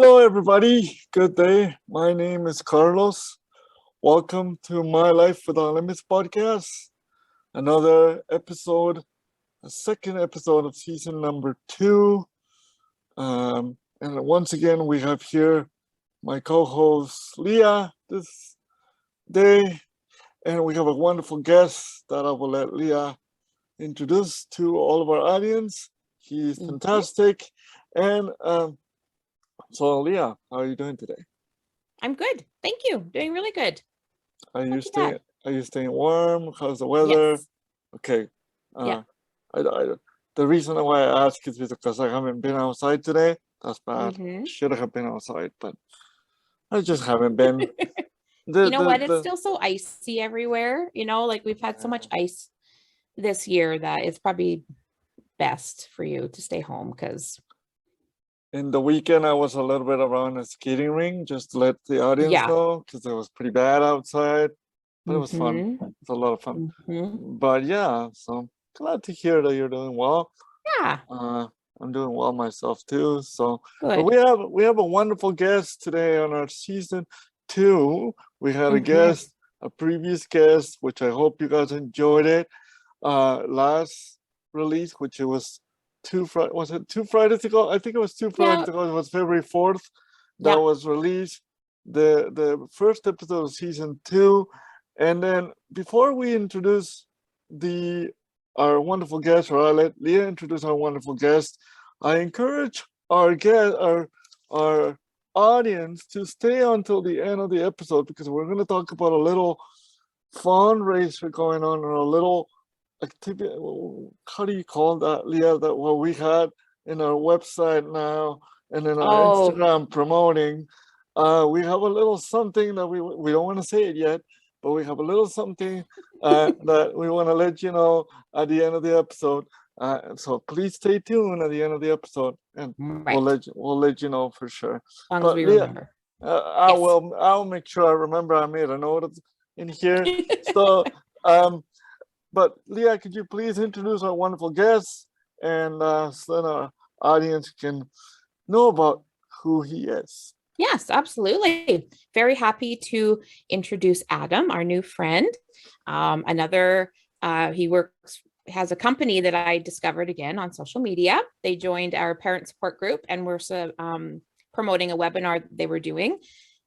Hello, everybody. Good day. My name is Carlos. Welcome to My Life Without Limits podcast. Another episode, a second episode of season number 2. And once again, we have here my co-host Leah this day, and we have a wonderful guest that I will let Leah introduce to all of our audience. He's fantastic. And so, Leah, how are you doing today? I'm good. Thank you. Doing really good. Are you staying warm? How's the weather? Yes. Okay. Yeah. The reason why I ask is because I haven't been outside today. That's bad. Mhm. Should have been outside, but I just haven't been. You know what? It's still so icy everywhere. Like we've had so much ice this year that it's probably best for you to stay home because In the weekend, I was a little bit around a skating ring just to let the audience know because it was pretty bad outside, but it was fun. It's a lot of fun. But yeah, so glad to hear that you're doing well. Yeah. I'm doing well myself too. So Good. But we have a wonderful guest today on our season 2. We had a guest, a previous guest, which I hope you guys enjoyed it. Last release, which it was 2 Fridays ago? I think it was 2 Fridays ago. It was February 4th that was released. The first episode of season 2. And then before we introduce our wonderful guest, or I let Leah introduce our wonderful guest, I encourage our audience to stay until the end of the episode because we're going to talk about a little fundraiser going on, or a little activity. How do you call that, Leah? That what we had in our website now and in our Instagram promoting. We have a little something that we don't want to say it yet, but we have a little something that we want to let you know at the end of the episode. So please stay tuned at the end of the episode, and we'll let you know for sure. As long as we remember. I'll make sure I remember. I made a note in here. So but Leah, could you please introduce our wonderful guest, and so that our audience can know about who he is? Yes, absolutely. Very happy to introduce Adam, our new friend. He has a company that I discovered again on social media. They joined our parent support group and we're promoting a webinar they were doing.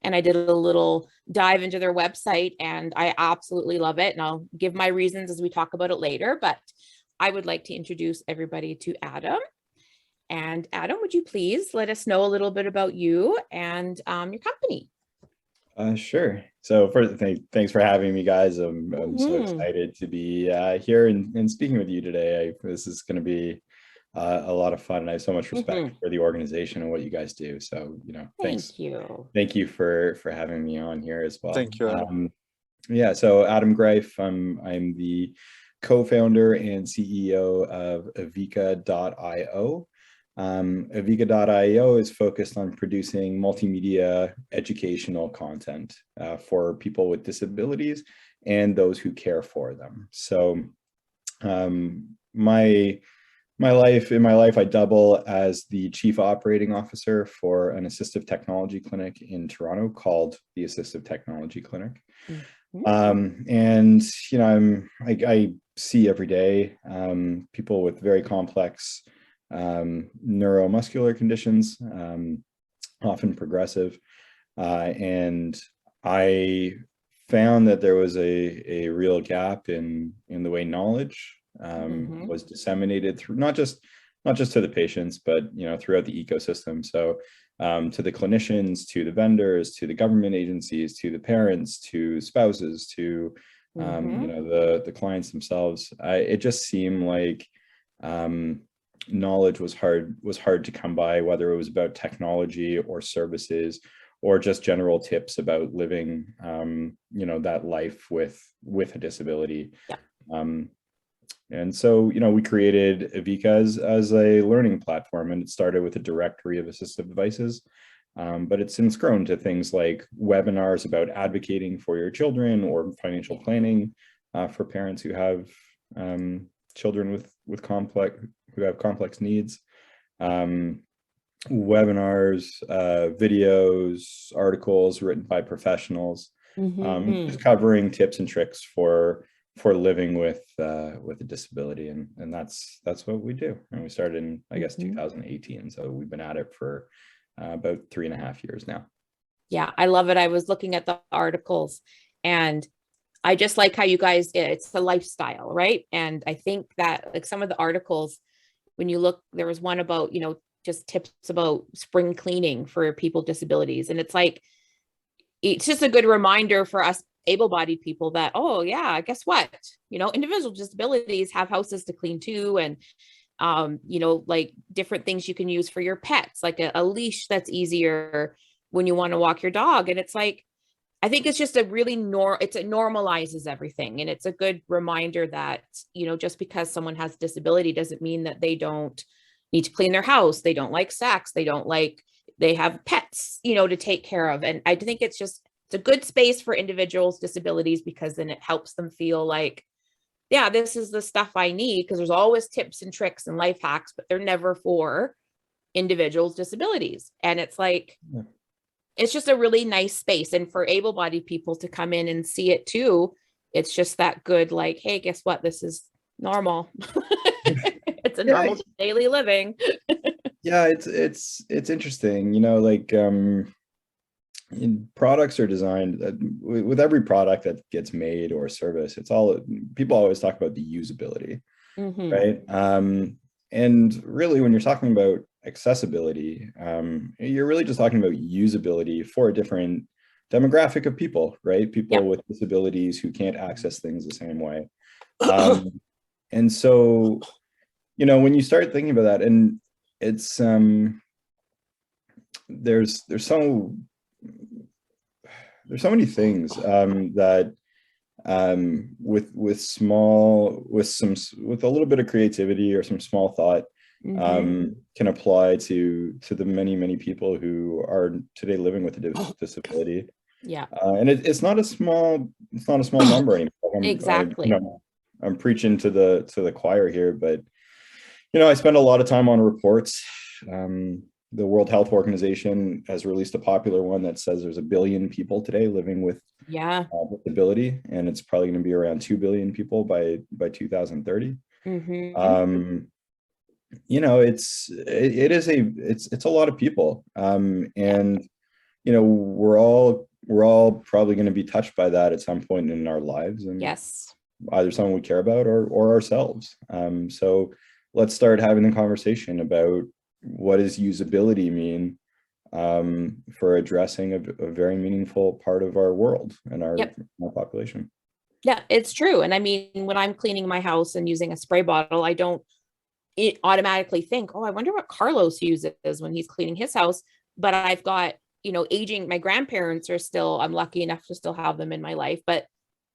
And I did a little dive into their website and I absolutely love it. And I'll give my reasons as we talk about it later, but I would like to introduce everybody to Adam. And Adam, would you please let us know a little bit about you and your company? Sure. So first, thanks for having me, guys. I'm so excited to be here and speaking with you today. This is going to be a lot of fun, and I have so much respect for the organization and what you guys do. So, thanks. Thank you for having me on here as well. Thank you. Yeah. So Adam Gryfe, I'm the co-founder and CEO of Evika.io. Evika.io is focused on producing multimedia educational content for people with disabilities and those who care for them. So in my life, I double as the chief operating officer for an assistive technology clinic in Toronto called the Assistive Technology Clinic. And I see every day people with very complex neuromuscular conditions, often progressive, and I found that there was a real gap in the way knowledge was disseminated through not just to the patients, but throughout the ecosystem. So to the clinicians, to the vendors, to the government agencies, to the parents, to spouses, to the clients themselves. It just seemed like knowledge was hard to come by, whether it was about technology or services or just general tips about living that life with a disability. And so we created Evika as a learning platform, and it started with a directory of assistive devices, but it's since grown to things like webinars about advocating for your children or financial planning for parents who have children who have complex needs. webinars, videos, articles written by professionals, just covering tips and tricks for living with a disability, and that's what we do. And we started in, I guess, 2018, so we've been at it for about 3.5 years now. Yeah, I love it. I was looking at the articles, and I just like how you guys, it's the lifestyle, right? And I think that like some of the articles, when you look, there was one about, just tips about spring cleaning for people with disabilities. And it's like, it's just a good reminder for us able-bodied people that, oh yeah, guess what? Individuals with disabilities have houses to clean too. And, like different things you can use for your pets, like a leash that's easier when you want to walk your dog. And it's like, I think it's just a really it normalizes everything. And it's a good reminder that, just because someone has a disability doesn't mean that they don't need to clean their house. They don't like sex. They have pets, to take care of. And I think it's a good space for individuals with disabilities, because then it helps them feel like, yeah, this is the stuff I need, because there's always tips and tricks and life hacks, but they're never for individuals with disabilities. And it's like, it's just a really nice space. And for able-bodied people to come in and see it too, it's just that good, like, hey, guess what? This is normal. It's a normal daily living. Yeah, it's interesting, like products are designed with every product that gets made or service. People always talk about the usability, right? And really, when you're talking about accessibility, you're really just talking about usability for a different demographic of people, right? People with disabilities who can't access things the same way. And so, when you start thinking about that, and it's there's so many things that with a little bit of creativity or some small thought can apply to the many people who are today living with a disability. And it's not a small number anymore. Exactly. I'm preaching to the choir here, but I spend a lot of time on reports. The World Health Organization has released a popular one that says there's 1 billion people today living with disability, and it's probably going to be around 2 billion people by 2030. It's a lot of people, and we're all probably going to be touched by that at some point in our lives, and either someone we care about or ourselves. So let's start having the conversation about what does usability mean for addressing a very meaningful part of our world and our population. Yeah, it's true. And I mean, when I'm cleaning my house and using a spray bottle, I don't automatically think, oh, I wonder what Carlos uses when he's cleaning his house. But I've got, aging, my grandparents are still, I'm lucky enough to still have them in my life, but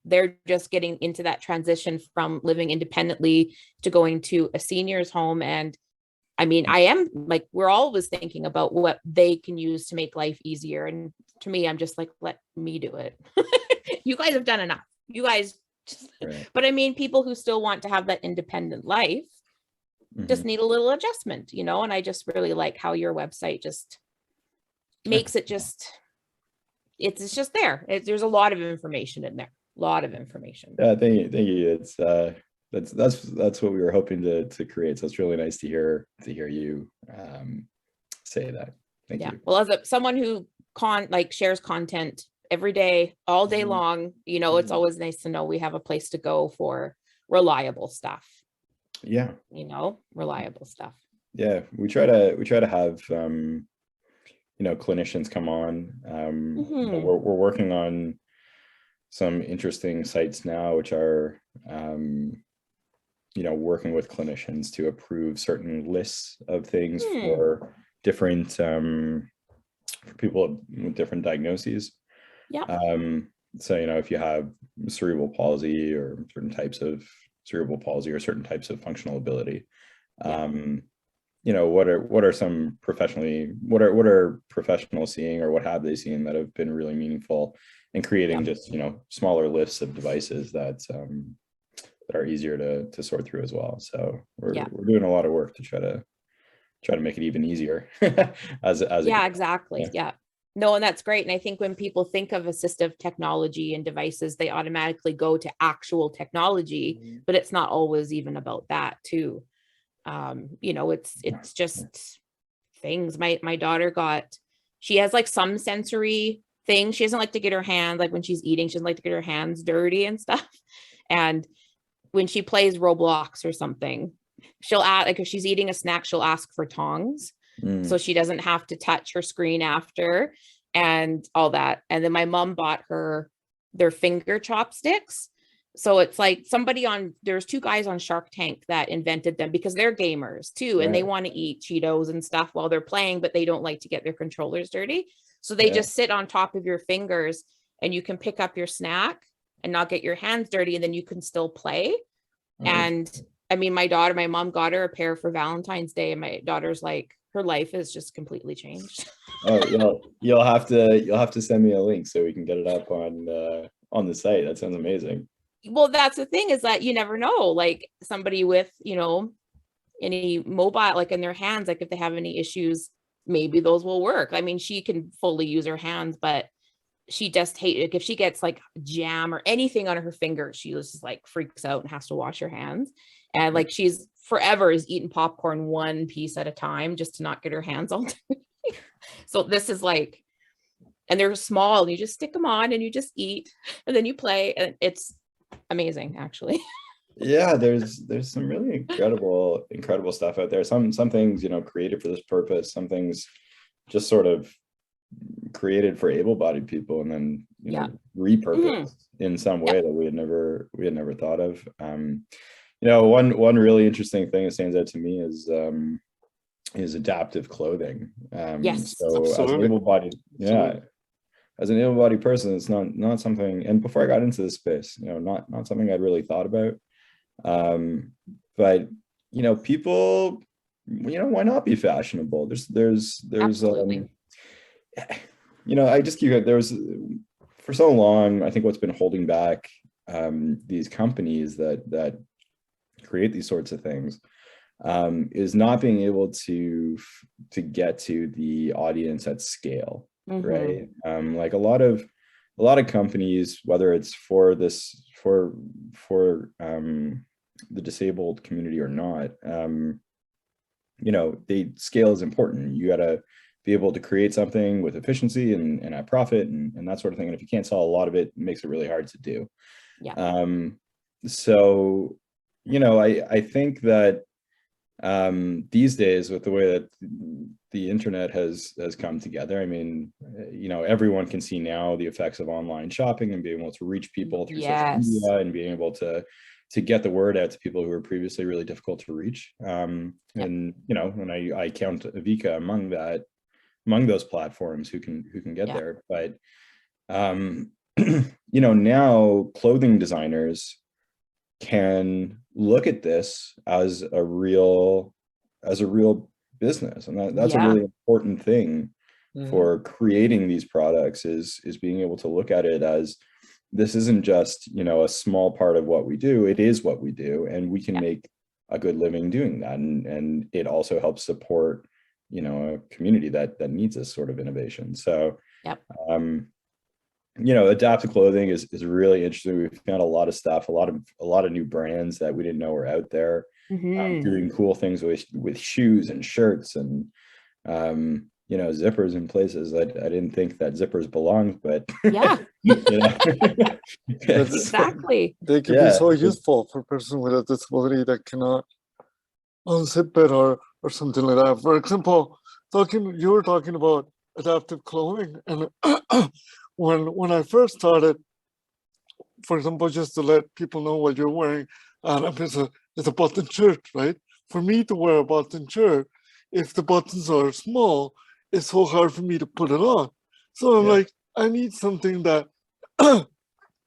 they're just getting into that transition from living independently to going to a senior's home. And I mean, I am like, we're always thinking about what they can use to make life easier. And to me, I'm just like, let me do it. You guys have done enough. You guys, but I mean, people who still want to have that independent life just need a little adjustment, and I just really like how your website just makes it it's just there. There's a lot of information in there. A lot of information. Yeah, thank you. It's that's what we were hoping to create. So it's really nice to hear you say that. Thank you. Well, as someone who shares content every day, all day long, it's always nice to know we have a place to go for reliable stuff. Reliable stuff. Yeah, we try to have clinicians come on. We're working on some interesting sites now, which are working with clinicians to approve certain lists of things for different for people with different diagnoses. So if you have cerebral palsy or certain types of cerebral palsy or certain types of functional ability, what are some what are professionals seeing, or what have they seen that have been really meaningful in creating just smaller lists of devices that are easier to sort through as well. So we're doing a lot of work to try to try to make it even easier as Yeah, exactly. Yeah. No, and that's great. And I think when people think of assistive technology and devices, they automatically go to actual technology, but it's not always even about that too. You know, it's just things. My daughter she has like some sensory things. She doesn't like to get her hands, like when she's eating, she doesn't like to get her hands dirty and stuff. And when she plays Roblox or something, she'll ask, like if she's eating a snack, she'll ask for tongs. So she doesn't have to touch her screen after and all that. And then my mom bought her their finger chopsticks. So it's like there's two guys on Shark Tank that invented them because they're gamers too. And they want to eat Cheetos and stuff while they're playing, but they don't like to get their controllers dirty. So they just sit on top of your fingers and you can pick up your snack and not get your hands dirty. And then you can still play. And I mean, my mom got her a pair for Valentine's Day. And my daughter's like, her life has just completely changed. Oh, you'll have to send me a link so we can get it up on the site. That sounds amazing. Well, that's the thing, is that you never know, like somebody with, you know, any mobile, like in their hands, like if they have any issues, maybe those will work. I mean, she can fully use her hands, but she just hates, like if she gets like jam or anything on her finger, she just like freaks out and has to wash her hands. And like she's forever is eating popcorn one piece at a time just to not get her hands all dirty. So this is like, and they're small and you just stick them on and you just eat and then you play, and it's amazing actually. Yeah, there's some really incredible stuff out there. Some things, you know, created for this purpose, some things just sort of created for able-bodied people and then, you know, repurposed in some way that we had never thought of. You know, one really interesting thing that stands out to me is adaptive clothing. Yes, so absolutely. as an able-bodied, as an able-bodied person, it's not something, and before I got into this space, you know, not something I'd really thought about. But you know, people, you know, why not be fashionable? There's you know, I just keep, there was for so long, I think what's been holding back these companies that create these sorts of things is not being able to get to the audience at scale, right? Like a lot of companies, whether it's for the disabled community or not, you know, scale is important. You got to be able to create something with efficiency and at profit and that sort of thing. And if you can't sell a lot of it, it makes it really hard to do. So, you know, I think that these days, with the way that the internet has come together, I mean, you know, everyone can see now the effects of online shopping and being able to reach people through social media and being able to get the word out to people who were previously really difficult to reach. And you know, and I count Avika among those platforms who can get there. But you know, now clothing designers can look at this as a real business, and that's a really important thing for creating these products is being able to look at it as, this isn't just, you know, a small part of what we do, it is what we do, and we can make a good living doing that, and it also helps support, you know, a community that needs this sort of innovation. So you know, adaptive clothing is really interesting. We've found a lot of stuff, a lot of new brands that we didn't know were out there, doing cool things with shoes and shirts and you know, zippers in places I didn't think that zippers belonged, but you know, exactly. They can be so useful for a person with a disability that cannot unzip it or something like that. For example, you were talking about adaptive clothing, and when I first started, for example, just to let people know what you're wearing, it's a button shirt, right? For me to wear a button shirt, if the buttons are small, it's so hard for me to put it on. So I'm like, I need something that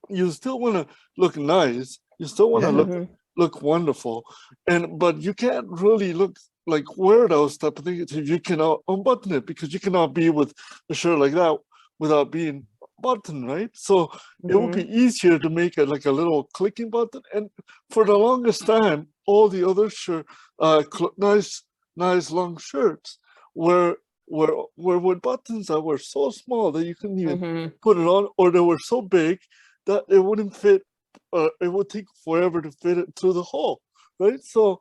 you still want to look nice, you still want to look wonderful, but you can't really wear those type of things if you cannot unbutton it, because you cannot be with a shirt like that without being button, right? So it would be easier to make it like a little clicking button. And for the longest time, all the other nice nice long shirts were with buttons that were so small that you couldn't even Mhm. put it on, or they were so big that it wouldn't fit. It would take forever to fit it through the hole, right? So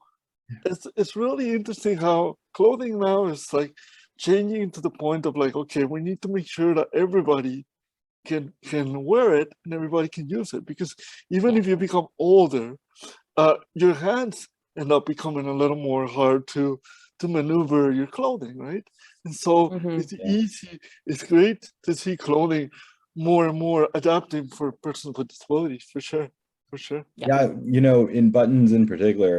it's really interesting how clothing now is like changing to the point of like, okay, we need to make sure that everybody can wear it and everybody can use it, because even Yeah. if you become older, your hands end up becoming a little more hard to maneuver your clothing, right? And so Mhm. it's easy, it's great to see clothing more and more adapting for persons with disabilities, for sure, for sure. Yeah, you know, in buttons in particular,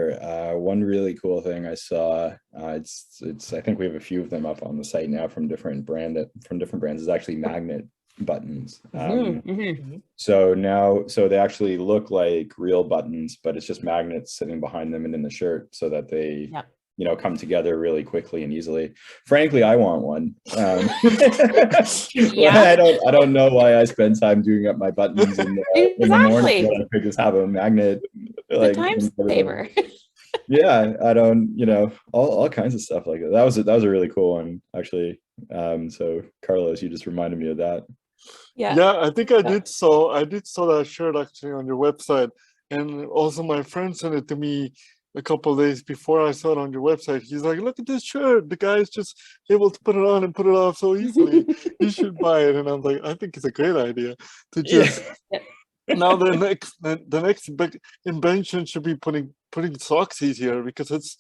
one really cool thing I saw, it's I think we have a few of them up on the site now from different brands, is actually magnet buttons. Mhm. Mhm. So they actually look like real buttons, but it's just magnets sitting behind them and in the shirt so that they, Yep. you know, come together really quickly and easily. Frankly, I want one. Yeah. I don't know why I spend time doing up my buttons in the morning Exactly. when I could just have a magnet The like time saver. yeah, I don't, you know, all kinds of stuff like that. That was a really cool one, actually. So Carlos, you just reminded me of that. Yeah, I think I Yeah. did saw that shirt actually on your website, and also my friend sent it to me a couple of days before I saw it on your website. He's like, "Look at this shirt! The guy's just able to put it on and put it off so easily. You should buy it." And I'm like, I think it's a great idea to just Yeah. now the next big invention should be putting socks easier, because it's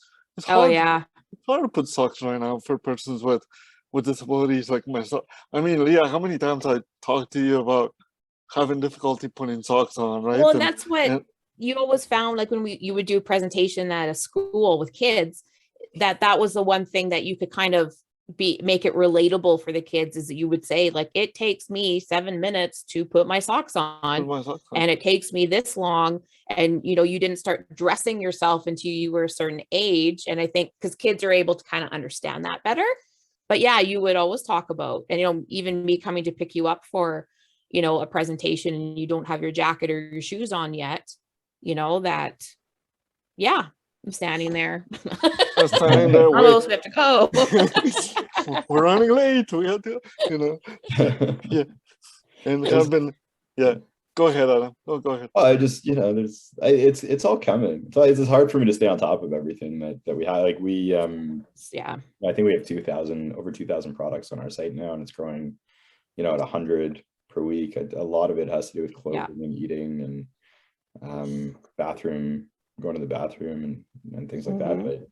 Oh hard yeah. it's hard to put socks right now for persons with disabilities like myself. I mean, Leah, how many times I talked to you about having difficulty putting socks on, right? Well, and that's what And you always found, like when you would do a presentation at a school with kids, that was the one thing that you could kind of make it relatable for the kids, is that you would say, like, it takes me 7 minutes to put my socks put on, my socks on. and it takes me this long. And you didn't start dressing yourself until you were a certain age. And I think because kids are able to kind of understand that better. But yeah, you would always talk about, and even me coming to pick you up for a presentation, and you don't have your jacket or your shoes on yet, that, yeah, I'm standing there. Just standing there, Carlos, we have to go. we're running late. We have to, yeah, and have been, yeah. Go ahead, Adam. Oh, go ahead. I just, it's all coming. It's just hard for me to stay on top of everything that we have. Like Yeah. I think we have over 2,000 products on our site now, and it's growing, at 100 per week. A lot of it has to do with clothing and eating and going to the bathroom and things like that. But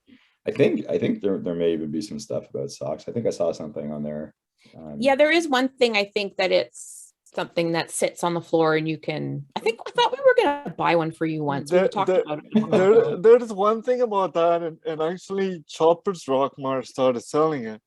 I think there may even be some stuff about socks. I think I saw something on there. Yeah, there is one thing. I think that it's something that sits on the floor, and you can. I thought we were gonna buy one for you once. We talked about it. There's one thing about that, and actually, Chopper's Rock Mart started selling it,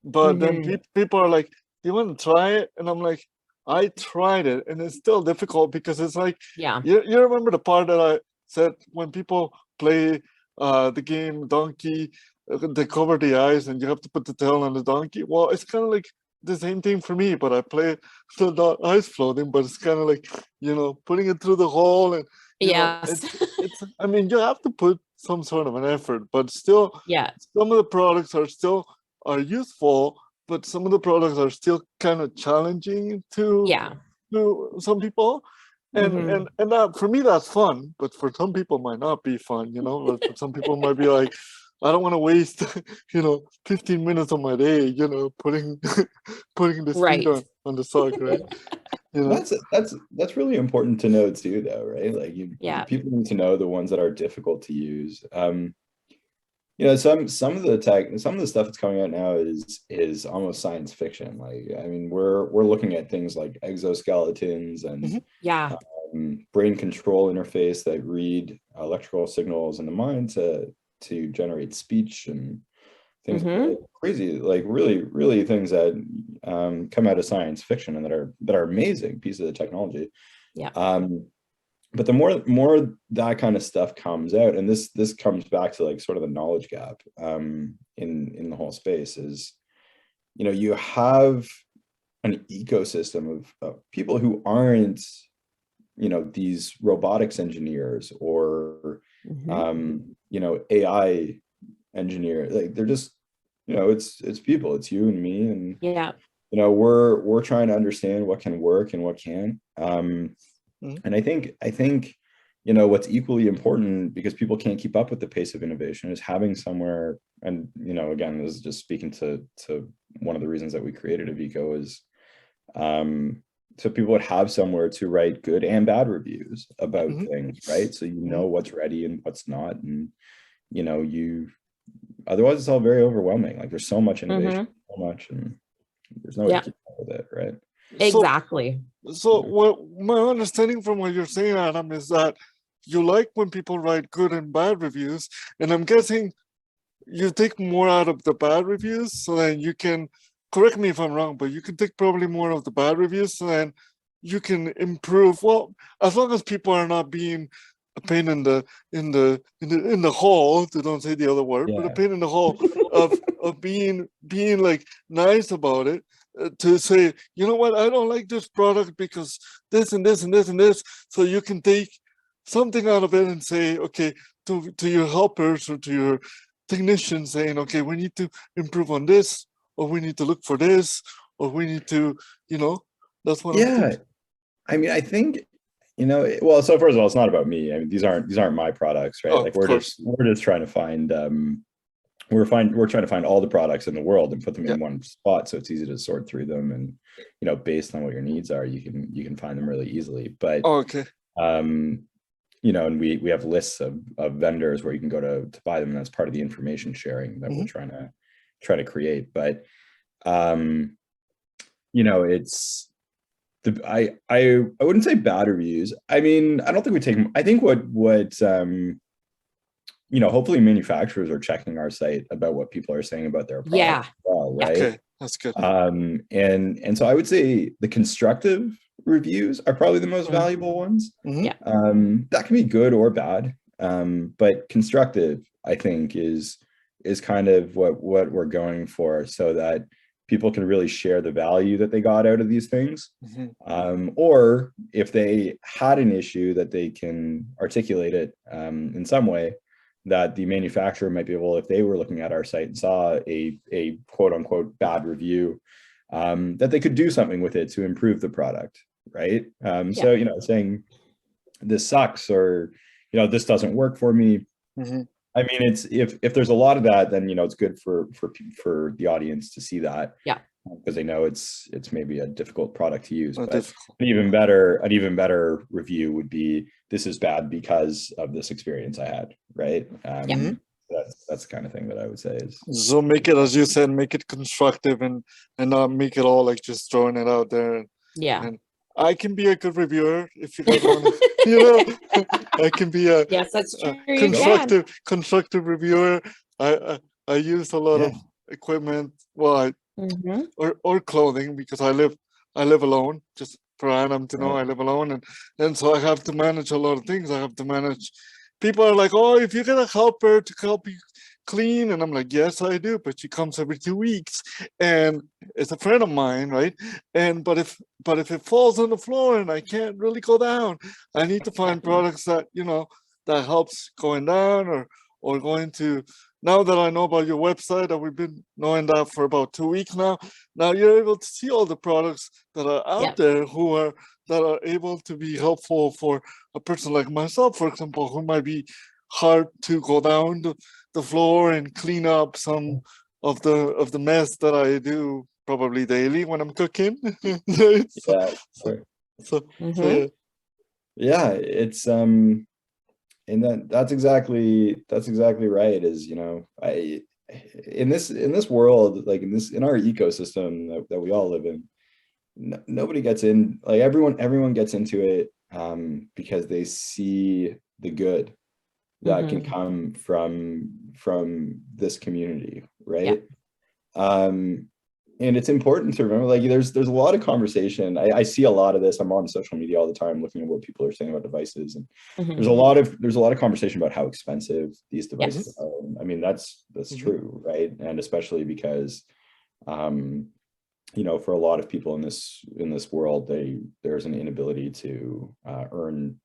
but then people are like, "Do you want to try it?" And I'm like, "I tried it, and it's still difficult, because it's like, Yeah, you remember the part that I said when people play the game Donkey, they cover the eyes and you have to put the tail on the donkey. Well, it's kind of like the same thing for me, but I play the eyes floating, but it's kind of like, putting it through the hole, and yes, it's I mean, you have to put some sort of an effort, but still, yeah, some of the products are useful, but some of the products are still kind of challenging to some people. And that, for me, that's fun, but for some people might not be fun, like, some people might be like, I don't want to waste 15 minutes of my day, putting the speed right. on the sock, right? That's really important to know too, though, right? Like people need to know the ones that are difficult to use. Some of the stuff that's coming out now is almost science fiction. Like, I mean, we're looking at things like exoskeletons and brain control interface that read electrical signals in the mind to generate speech and things like crazy, like really things that come out of science fiction and that are amazing pieces of technology. But the more that kind of stuff comes out, and this comes back to like sort of the knowledge gap in the whole space, is you have an ecosystem of people who aren't these robotics engineers or AI engineer. Like they're just, it's people, it's you and me, and Yeah. we're trying to understand what can work and what can't. And I think what's equally important, because people can't keep up with the pace of innovation, is having somewhere. And again, this is just speaking to one of the reasons that we created Avico, is so people would have somewhere to write good and bad reviews about things, right? So what's ready and what's not, and otherwise it's all very overwhelming. Like there's so much innovation, so much, and there's no way to keep up with it, right? Exactly. So what my understanding from what you're saying, Adam, is that you like when people write good and bad reviews, and I'm guessing you take more out of the bad reviews, so then you can, correct me if I'm wrong, but you can take probably more of the bad reviews, so then you can improve. Well, as long as people are not being a pain in the hole, to don't say the other word, but a pain in the hole of being like nice about it, to say, you know what, I don't like this product because this and this and this and this. So you can take something out of it and say, okay, to your helpers or to your technicians, saying, okay, we need to improve on this, or we need to look for this, or we need to, that's what I'm thinking. I mean, I think, well, so first of all, it's not about me. I mean, these aren't my products, right? Like we're just trying to find, we're trying to find all the products in the world and put them in one spot, so it's easy to sort through them, and based on what your needs are, you can find them really easily. But and we have lists of vendors where you can go to buy them, and that's part of the information sharing that we're trying to create. But it's I wouldn't say bad reviews. I mean, I don't think we take, I think what hopefully manufacturers are checking our site about what people are saying about their product as well, right? Okay, that's good. And so I would say the constructive reviews are probably the most valuable ones. That can be good or bad, but constructive, I think, is kind of what we're going for, so that people can really share the value that they got out of these things. Or if they had an issue, that they can articulate it in some way, that the manufacturer might be able, if they were looking at our site and saw a quote unquote bad review, that they could do something with it to improve the product, right? So, saying this sucks, or, this doesn't work for me. I mean, it's if there's a lot of that, then it's good for the audience to see that, because they know it's maybe a difficult product to use. But an even better review would be, this is bad because of this experience I had, right? That's the kind of thing that I would say is. So make it, as you said, make it constructive, and not make it all like just throwing it out there. And I can be a good reviewer if you guys want to, I can be a that's true. Constructive reviewer. I use a lot of equipment, well, or clothing, because I live alone. Just for Adam to know, I live alone, and so I have to manage a lot of things. I have to manage. People are like, oh, if you get a helper to help you clean, and I'm like, yes, I do, but she comes every 2 weeks, and it's a friend of mine, right? And but if it falls on the floor and I can't really go down, I need to find products that that helps going down, or going to. Now that I know about your website, and we've been knowing that for about 2 weeks now you're able to see all the products that are out there that are able to be helpful for a person like myself, for example, who might be hard to go down the floor and clean up some of the mess that I do probably daily when I'm cooking. It's and that's exactly right. Is in this world, like in our ecosystem that we all live in, nobody gets in, like everyone gets into it because they see the good that can come from this community, right? And it's important to remember, like there's a lot of conversation. I see a lot of this. I'm on social media all the time looking at what people are saying about devices, and there's a lot of conversation about how expensive these devices are. I mean, that's true, right? And especially because for a lot of people in this world, there's an inability to earn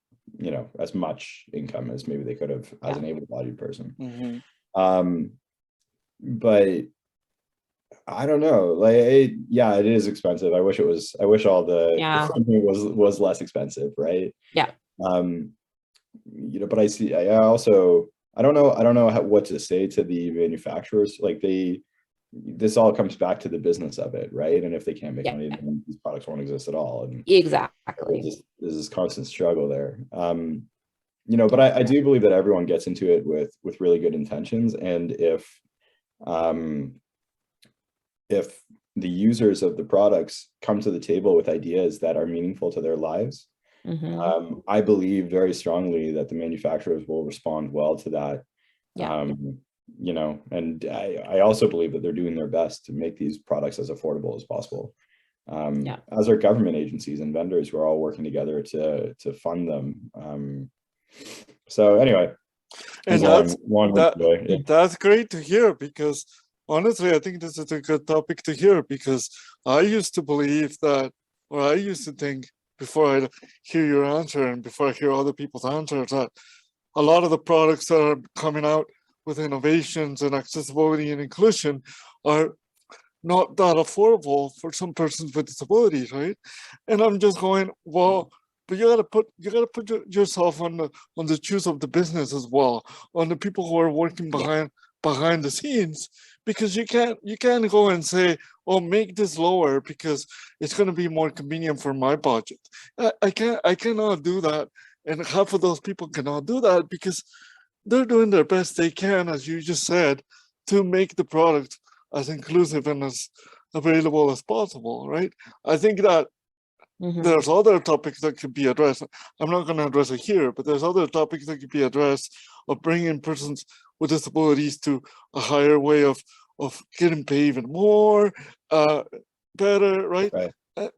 as much income as maybe they could have as an able-bodied person. but I don't know. Like, yeah, it is expensive. I wish all the Yeah. equipment was less expensive, right? Yeah. But I don't know what to say to the manufacturers. Like, this all comes back to the business of it, right? And if they can't make Yeah. money, then these products won't exist at all. And Exactly. there's this constant struggle there. But I do believe that everyone gets into it with really good intentions, and if the users of the products come to the table with ideas that are meaningful to their lives, I believe very strongly that the manufacturers will respond well to that. And I also believe that they're doing their best to make these products as affordable as possible. As are government agencies and vendors who are all working together to fund them. So anyway, and that's great to hear, because honestly, I think this is a good topic to hear, because I used to believe that, or I used to think before I hear your answer and before I hear other people's answers, that a lot of the products that are coming out with innovations and accessibility and inclusion are not that affordable for some persons with disabilities, right? And I'm just going, well, but you gotta put yourself on the shoes of the business as well, on the people who are working behind the scenes, because you can't go and say, oh, make this lower because it's going to be more convenient for my budget. I cannot do that, and half of those people cannot do that because they're doing their best they can, as you just said, to make the product as inclusive and as available as possible, right? I think that there's other topics that could be addressed. I'm not going to address it here, but there's other topics that could be addressed of bringing persons with disabilities to a higher way of getting paid even more, better, right?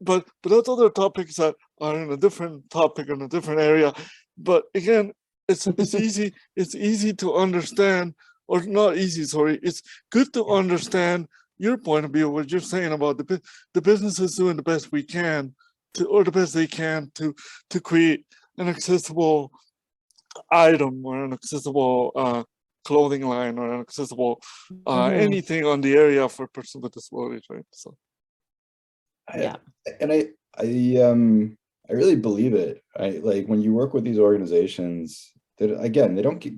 But that's other topics that are in a different topic, in a different area. But again, it's easy to understand, or not easy, sorry. It's good to understand your point of view, what you're saying about the businesses doing the best we can or the best they can to create an accessible item or an accessible clothing line or an accessible anything on the area for a person with disabilities, right? So I really believe it. Like, when you work with these organizations, that again, they don't keep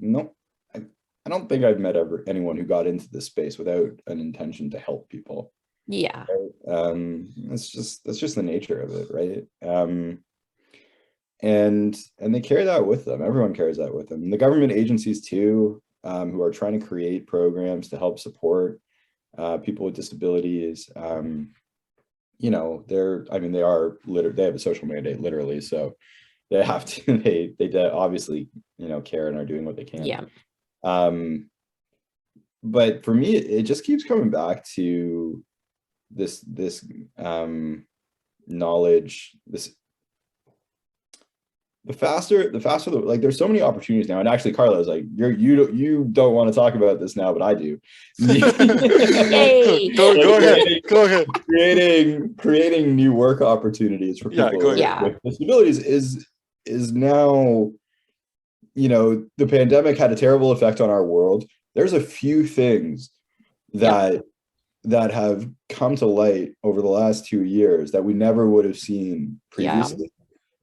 I don't think I've met anyone who got into this space without an intention to help people. Yeah. Right? That's just the nature of it, right? And they carry that with them. Everyone carries that with them. And the government agencies too, who are trying to create programs to help support people with disabilities. They have a social mandate, literally, so they have to. They obviously care and are doing what they can. Yeah. But for me, it just keeps coming back to this knowledge. The faster, like, there's so many opportunities now. And actually, Carlos, like, you don't want to talk about this now, but I do. Yay. Go ahead. Creating new work opportunities for people with disabilities is now, the pandemic had a terrible effect on our world. There's a few things that have come to light over the last 2 years that we never would have seen previously.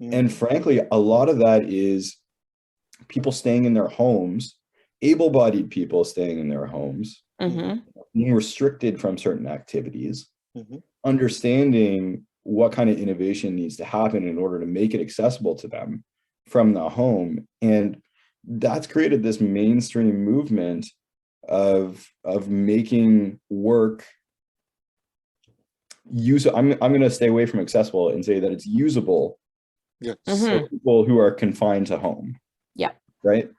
And frankly, a lot of that is people staying in their homes, able-bodied people staying in their homes, being restricted from certain activities, understanding what kind of innovation needs to happen in order to make it accessible to them from the home. And that's created this mainstream movement of making work I'm going to stay away from accessible and say that it's usable. Yes. For people who are confined to home. Yeah. Right.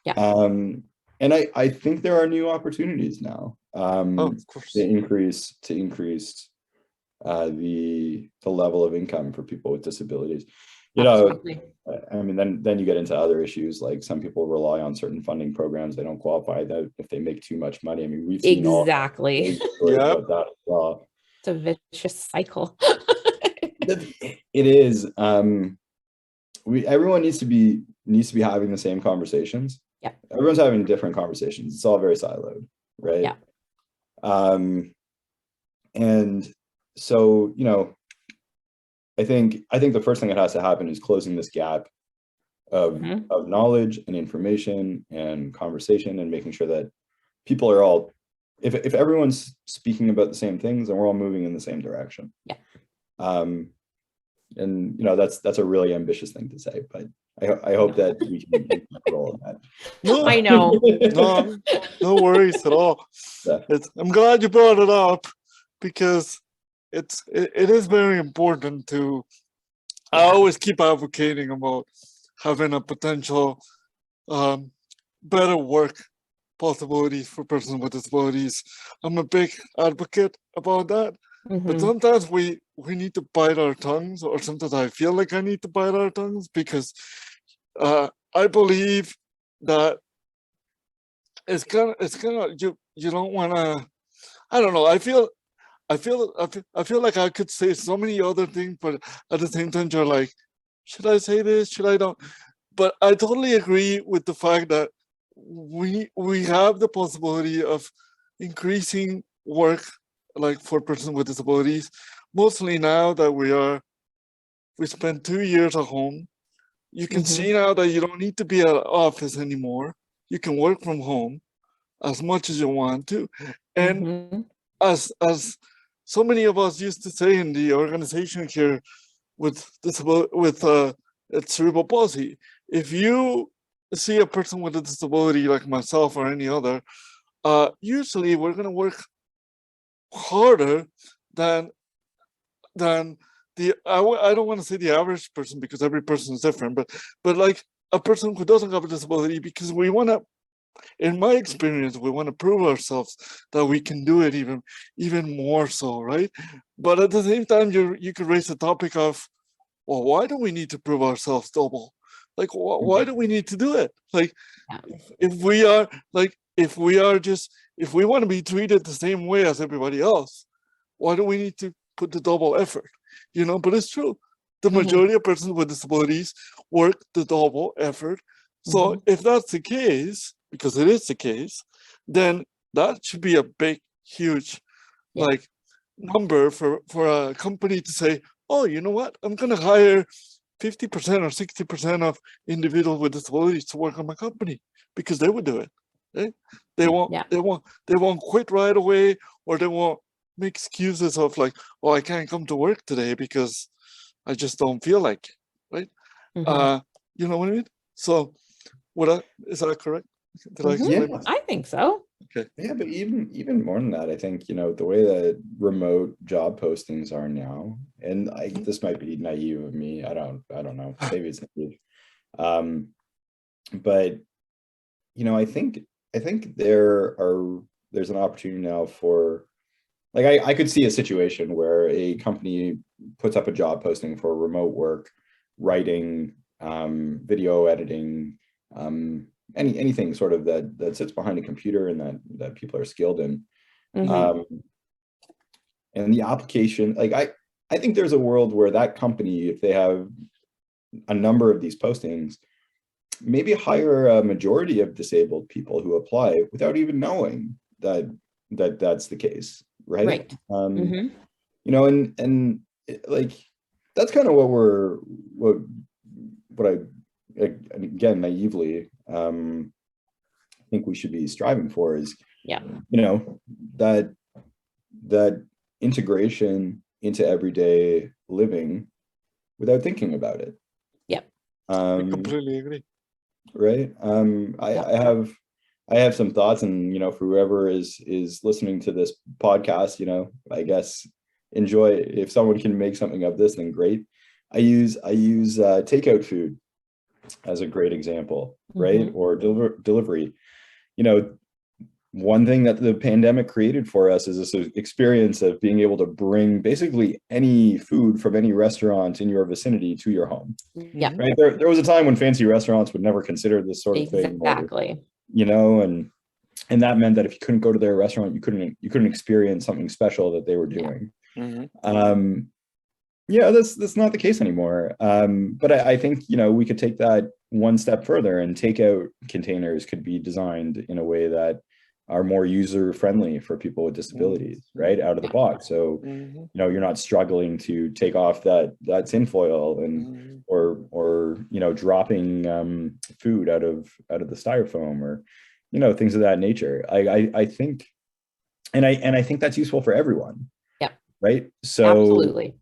Yeah. And I think there are new opportunities now. Of course. To increase the level of income for people with disabilities. Absolutely. I mean, then you get into other issues, like some people rely on certain funding programs they don't qualify that if they make too much money. I mean, we've seen exactly. about that as well. It's a vicious cycle. It is. Everyone needs to be having the same conversations. Yeah. Everyone's having different conversations. It's all very siloed, right? Yeah. And so, I think the first thing that has to happen is closing this gap of knowledge and information and conversation, and making sure that people are all, if everyone's speaking about the same things, then we're all moving in the same direction. Yeah. And that's a really ambitious thing to say, but I hope that we can roll on that. No, I know. no worries at all. Yeah. I'm glad you brought it up, because it is very important to. I always keep advocating about having a potential better work possibilities for persons with disabilities. I'm a big advocate about that. But sometimes we need to bite our tongues, or sometimes I feel like I need to bite our tongues, because I believe that it's kind of you don't want to. I don't know. I feel like I could say so many other things, but at the same time, you're like, should I say this? Should I don't? But I totally agree with the fact that we have the possibility of increasing work, like for persons with disabilities, mostly now that we spent 2 years at home. You can see now that you don't need to be at an office anymore. You can work from home as much as you want to. And as so many of us used to say in the organization here with cerebral palsy, if you see a person with a disability like myself or any other, usually we're going to work harder than I don't want to say the average person, because every person is different, but like a person who doesn't have a disability, because we want to, in my experience, we want to prove ourselves that we can do it even more so, right? But at the same time, you could raise the topic of, well, why do we need to prove ourselves double? Like, why do we need to do it? Like, if we want to be treated the same way as everybody else, why do we need to put the double effort? But it's true. The majority of persons with disabilities work the double effort. So if that's the case, because it is the case, then that should be a big, huge, like, number for a company to say, oh, you know what? I'm going to hire 50% or 60% of individuals with disabilities to work on my company, because they would do it. Right? They won't quit right away, or they won't make excuses of like, oh, I can't come to work today because I just don't feel like it. Right? You know what I mean? So is that correct? Did I explain myself? I think so. Okay. Yeah, but even more than that, I think, the way that remote job postings are now, and this might be naive of me. I don't know. Maybe it's naive. But I think there's an opportunity now for, like, I could see a situation where a company puts up a job posting for remote work, writing, video editing, anything sort of that sits behind a computer and that people are skilled in. And the application, like, I think there's a world where that company, if they have a number of these postings, maybe hire a majority of disabled people who apply without even knowing that's the case, right? And like, that's kind of what I, again, naively, think we should be striving for, is that integration into everyday living without thinking about it. I completely agree. Right. I have some thoughts, and for whoever is listening to this podcast, I guess enjoy it. If someone can make something of this, then great. I use takeout food as a great example, right? Or delivery. One thing that the pandemic created for us is this experience of being able to bring basically any food from any restaurant in your vicinity to your home. Yeah. Right. There was a time when fancy restaurants would never consider this sort of thing. Exactly. And that meant that if you couldn't go to their restaurant, you couldn't experience something special that they were doing. That's not the case anymore. But I think, we could take that one step further, and takeout containers could be designed in a way that are more user friendly for people with disabilities, right, out of the box. So you're not struggling to take off that tinfoil and or dropping food out of the styrofoam, or things of that nature. I think, and I think that's useful for everyone. Yeah. Right. So absolutely.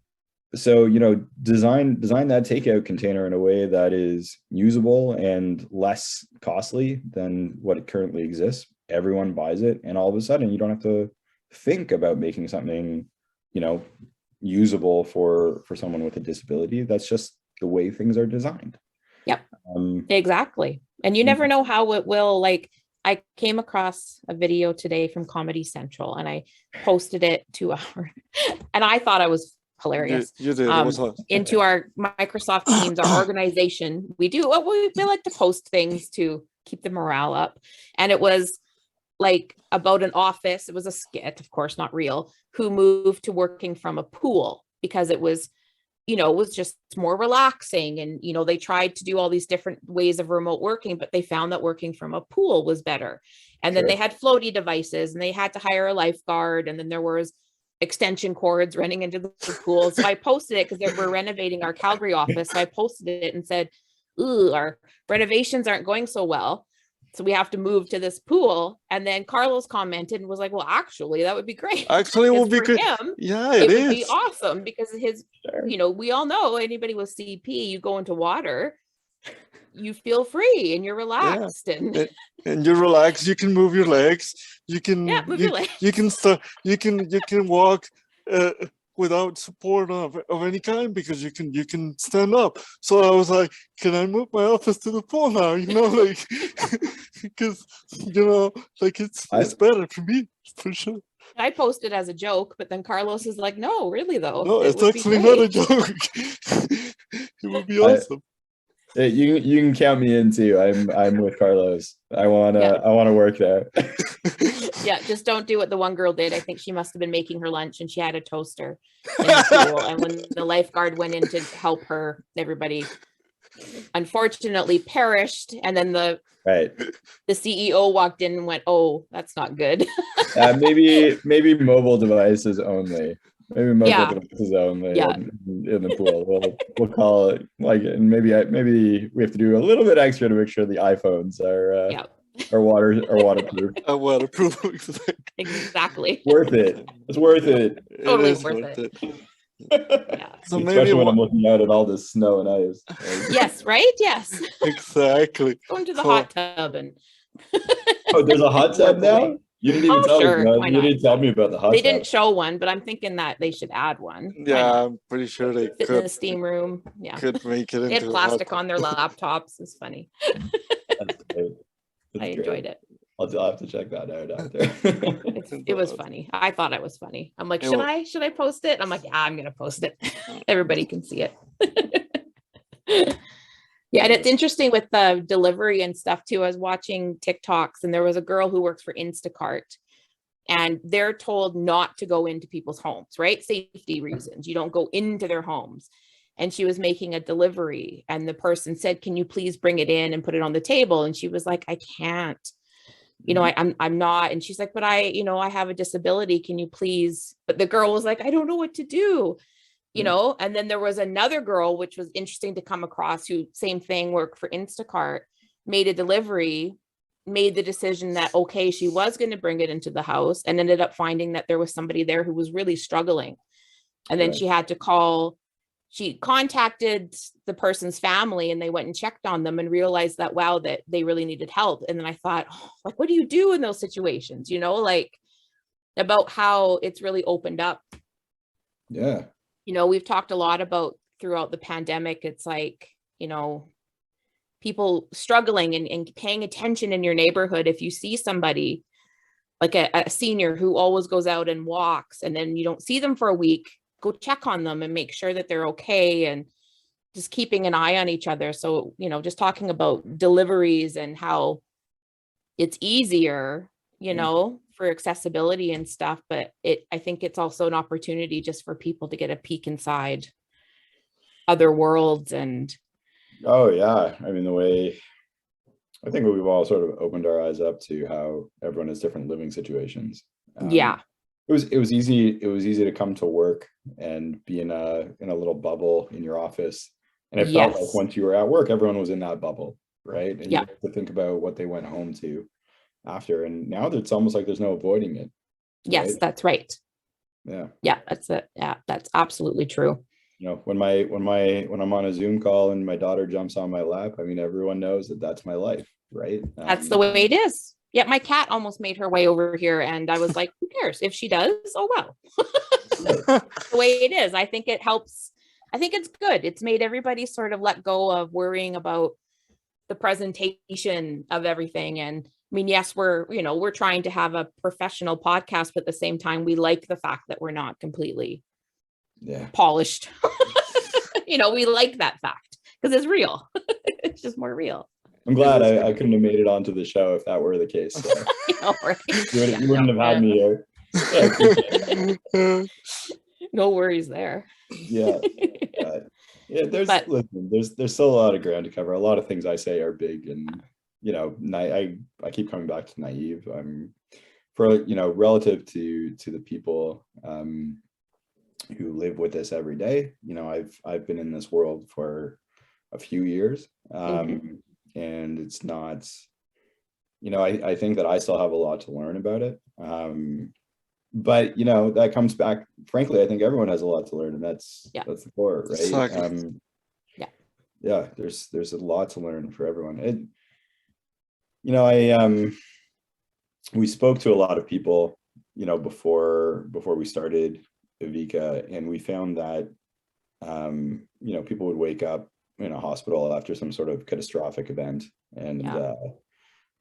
So, design that takeout container in a way that is usable and less costly than what it currently exists. Everyone buys it, and all of a sudden you don't have to think about making something, usable for someone with a disability. That's just the way things are designed. Yep. Exactly. And you never know how it will, like, I came across a video today from Comedy Central, and I posted it to our, and I thought I was hilarious. You did. Into our Microsoft Teams, our organization. We like to post things to keep the morale up. And it was like about an office. It was a skit, of course, not real, who moved to working from a pool because it was, it was just more relaxing. And, they tried to do all these different ways of remote working, but they found that working from a pool was better. And then they had floaty devices, and they had to hire a lifeguard. And then there was extension cords running into the pool. So I posted it because we're renovating our Calgary office. So I posted it and said, ooh, our renovations aren't going so well, so we have to move to this pool. And then Carlos commented and was like, well, actually, that would be great. Actually, it would be great. Him, yeah, it would be awesome, because his, we all know, anybody with CP, you go into water, you feel free and you're relaxed, and you're relaxed. You can move your legs. You can move your legs. You can walk without support of any kind, because you can stand up. So I was like, can I move my office to the pool now? Like, because like it's better for me, for sure. I posted as a joke, but then Carlos is like, no, really though. No, it's actually not a joke. It would be awesome. You can count me in too. I'm with Carlos. I wanna work there. Yeah, just don't do what the one girl did. I think she must have been making her lunch, and she had a toaster in the pool. And when the lifeguard went in to help her, everybody unfortunately perished. And then the CEO walked in and went, "Oh, that's not good." Maybe mobile devices only. Maybe mobile devices only in the pool. We'll call it like, and maybe we have to do a little bit extra to make sure the iPhones are waterproof. Waterproof. Exactly. Worth it. It's worth it. Totally worth it. Yeah. So especially when I'm looking out at all this snow and ice. Yes, right? Yes. Exactly. Go into the hot tub and oh, there's a hot tub now? You didn't even tell me. You didn't tell me about the hot tub. They didn't show one, but I'm thinking that they should add one. Yeah, I'm pretty sure they fit in the steam room. Yeah, could make it. They had plastic on their laptops. It's funny. That's great. I enjoyed it. I'll have to check that out after. It was funny. I thought it was funny. I'm like, should I post it? I'm like, yeah, I'm gonna post it. Everybody can see it. Yeah, and it's interesting with the delivery and stuff too. I was watching TikToks, and there was a girl who works for Instacart, and they're told not to go into people's homes, right? Safety reasons. You don't go into their homes. And she was making a delivery, and the person said, "Can you please bring it in and put it on the table?" And she was like, "I can't. I'm not." And she's like, "But I have a disability. Can you please?" But the girl was like, "I don't know what to do." And then there was another girl, which was interesting to come across, who same thing, worked for Instacart, made a delivery, made the decision that, okay, she was going to bring it into the house, and ended up finding that there was somebody there who was really struggling. And then she contacted the person's family, and they went and checked on them and realized that, wow, that they really needed help. And then I thought, like, what do you do in those situations? Like about how it's really opened up. Yeah. We've talked a lot about throughout the pandemic. It's like, people struggling and paying attention in your neighborhood. If you see somebody like a senior who always goes out and walks, and then you don't see them for a week, go check on them and make sure that they're okay, and just keeping an eye on each other. So, just talking about deliveries and how it's easier, for accessibility and stuff, but I think it's also an opportunity just for people to get a peek inside other worlds. And oh yeah, I mean, the way I think we've all sort of opened our eyes up to how everyone has different living situations. Yeah. It was easy to come to work and be in a little bubble in your office, and it felt like Yes. once you were at work, everyone was in that bubble, right? And you Yeah. have to think about what they went home to after. And now it's almost like there's no avoiding it. Yes, Right? that's right. Yeah. Yeah, that's it. Yeah, that's absolutely true. You know, when I'm on a Zoom call and my daughter jumps on my lap, I mean, everyone knows that that's my life, right? That's the way it is. Yeah, my cat almost made her way over here, and I was like, who cares? If she does, oh well. The way it is. I think it helps. I think it's good. It's made everybody sort of let go of worrying about the presentation of everything. And I mean, yes, we're trying to have a professional podcast, but at the same time, we like the fact that we're not completely polished. We like that fact because it's real. It's just more real. I'm glad I couldn't have made it onto the show if that were the case. So. Right? You wouldn't have had me here. Yeah. No worries there. Yeah. There's still a lot of ground to cover. A lot of things I say are big, and I keep coming back to naive. Relative to the people who live with this every day. I've been in this world for a few years, and it's not. I think that I still have a lot to learn about it. But that comes back. Frankly, I think everyone has a lot to learn, and that's the core, right? Exactly. There's a lot to learn for everyone. We spoke to a lot of people, before we started Evika, and we found that people would wake up in a hospital after some sort of catastrophic event, and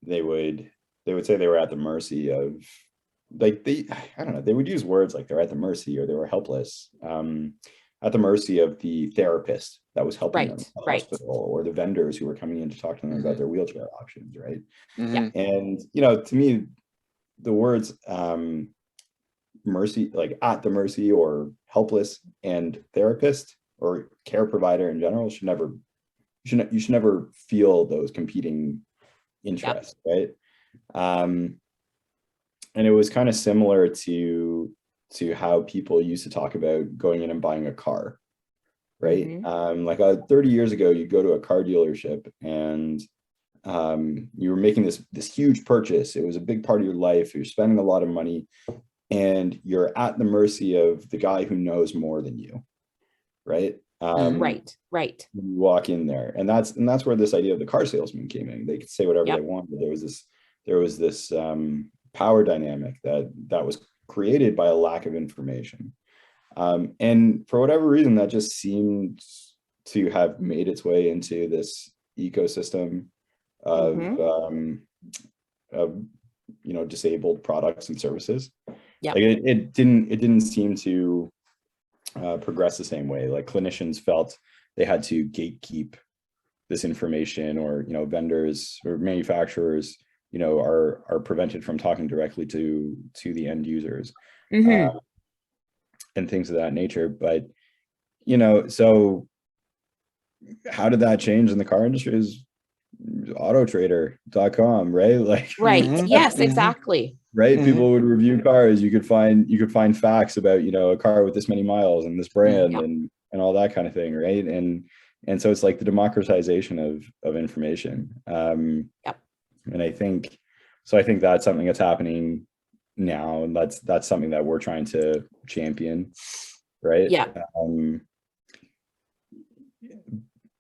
they would say they were at the mercy of, like, I don't know, they would use words like they're at the mercy or they were helpless, at the mercy of the therapist that was helping them in the hospital, or the vendors who were coming in to talk to them about their wheelchair options, right? And to me, the words mercy, like at the mercy or helpless, and therapist or care provider in general you should never feel those competing interests, right? And it was kind of similar to how people used to talk about going in and buying a car, right? 30 years ago, you'd go to a car dealership and you were making this huge purchase. It was a big part of your life. You're spending a lot of money, and you're at the mercy of the guy who knows more than you, right? Right. You walk in there, and that's where this idea of the car salesman came in. They could say whatever they wanted. There was this power dynamic that was created by a lack of information, and for whatever reason, that just seemed to have made its way into this ecosystem of disabled products and services. Like it didn't seem to progress the same way. Like, clinicians felt they had to gatekeep this information, or vendors or manufacturers are prevented from talking directly to the end users, and things of that nature. But so how did that change in the car industry? Is autotrader.com, right? Like, yes, exactly. Right. People would review cars. You could find facts about a car with this many miles and this brand and all that kind of thing, right? And so it's like the democratization of information. And I think that's something that's happening now, and that's something that we're trying to champion, right?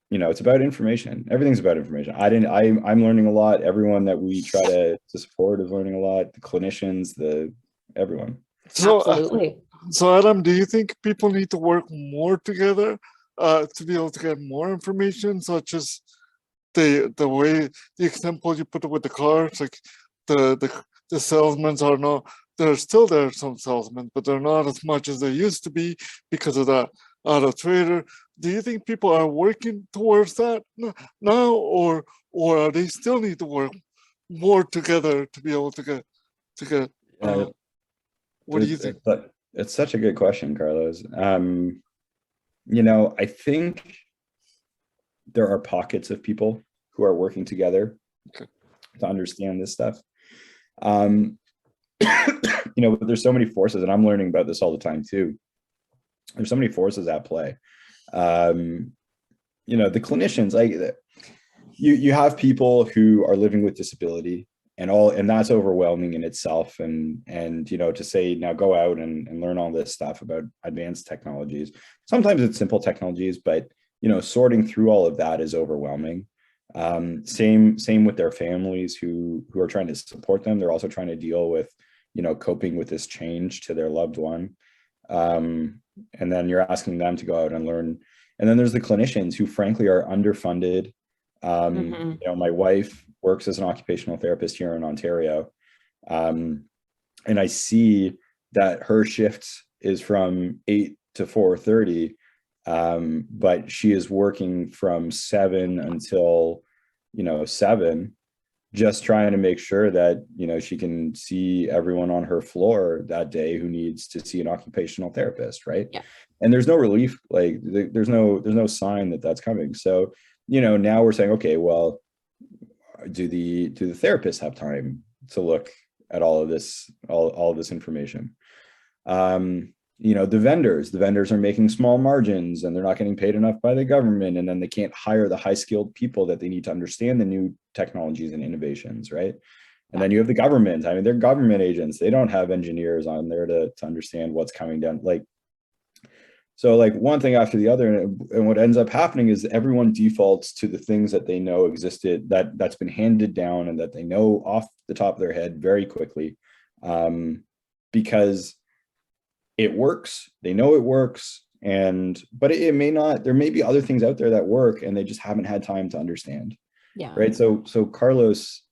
It's about information. Everything's about information. I'm learning a lot. Everyone that we try to support is learning a lot. The clinicians, everyone. So, absolutely. So Adam, do you think people need to work more together to be able to get more information, such as the way, the example you put with the cars, like the salesmen are not, there are some salesmen, but they're not as much as they used to be because of that auto trader. Do you think people are working towards that now, or are they still need to work more together to be able to get what do you think? It's such a good question, Carlos. I think there are pockets of people who are working together to understand this stuff. But there's so many forces, and I'm learning about this all the time too. There's so many forces at play. The clinicians, like you have people who are living with disability, and that's overwhelming in itself. And to say, now go out and learn all this stuff about advanced technologies. Sometimes it's simple technologies, but sorting through all of that is overwhelming. Same with their families who are trying to support them. They're also trying to deal with coping with this change to their loved one. And then you're asking them to go out and learn. And then there's the clinicians who frankly are underfunded. My wife works as an occupational therapist here in Ontario. And I see that her shift is from 8 to 4:30. But she is working from 7 until 7, just trying to make sure that she can see everyone on her floor that day who needs to see an occupational therapist, right? Yeah. And there's no relief, like there's no sign that that's coming. So now we're saying, okay, well, do the therapists have time to look at all of this information? The vendors are making small margins, and they're not getting paid enough by the government, and then they can't hire the high skilled people that they need to understand the new technologies and innovations, right? And then you have the government. I mean, they're government agents. They don't have engineers on there to understand what's coming down. So one thing after the other, and what ends up happening is everyone defaults to the things that they know existed, that's been handed down, and that they know off the top of their head very quickly, because it works. They know it works, but it may not. There may be other things out there that work, and they just haven't had time to understand. Yeah. Right. So Carlos,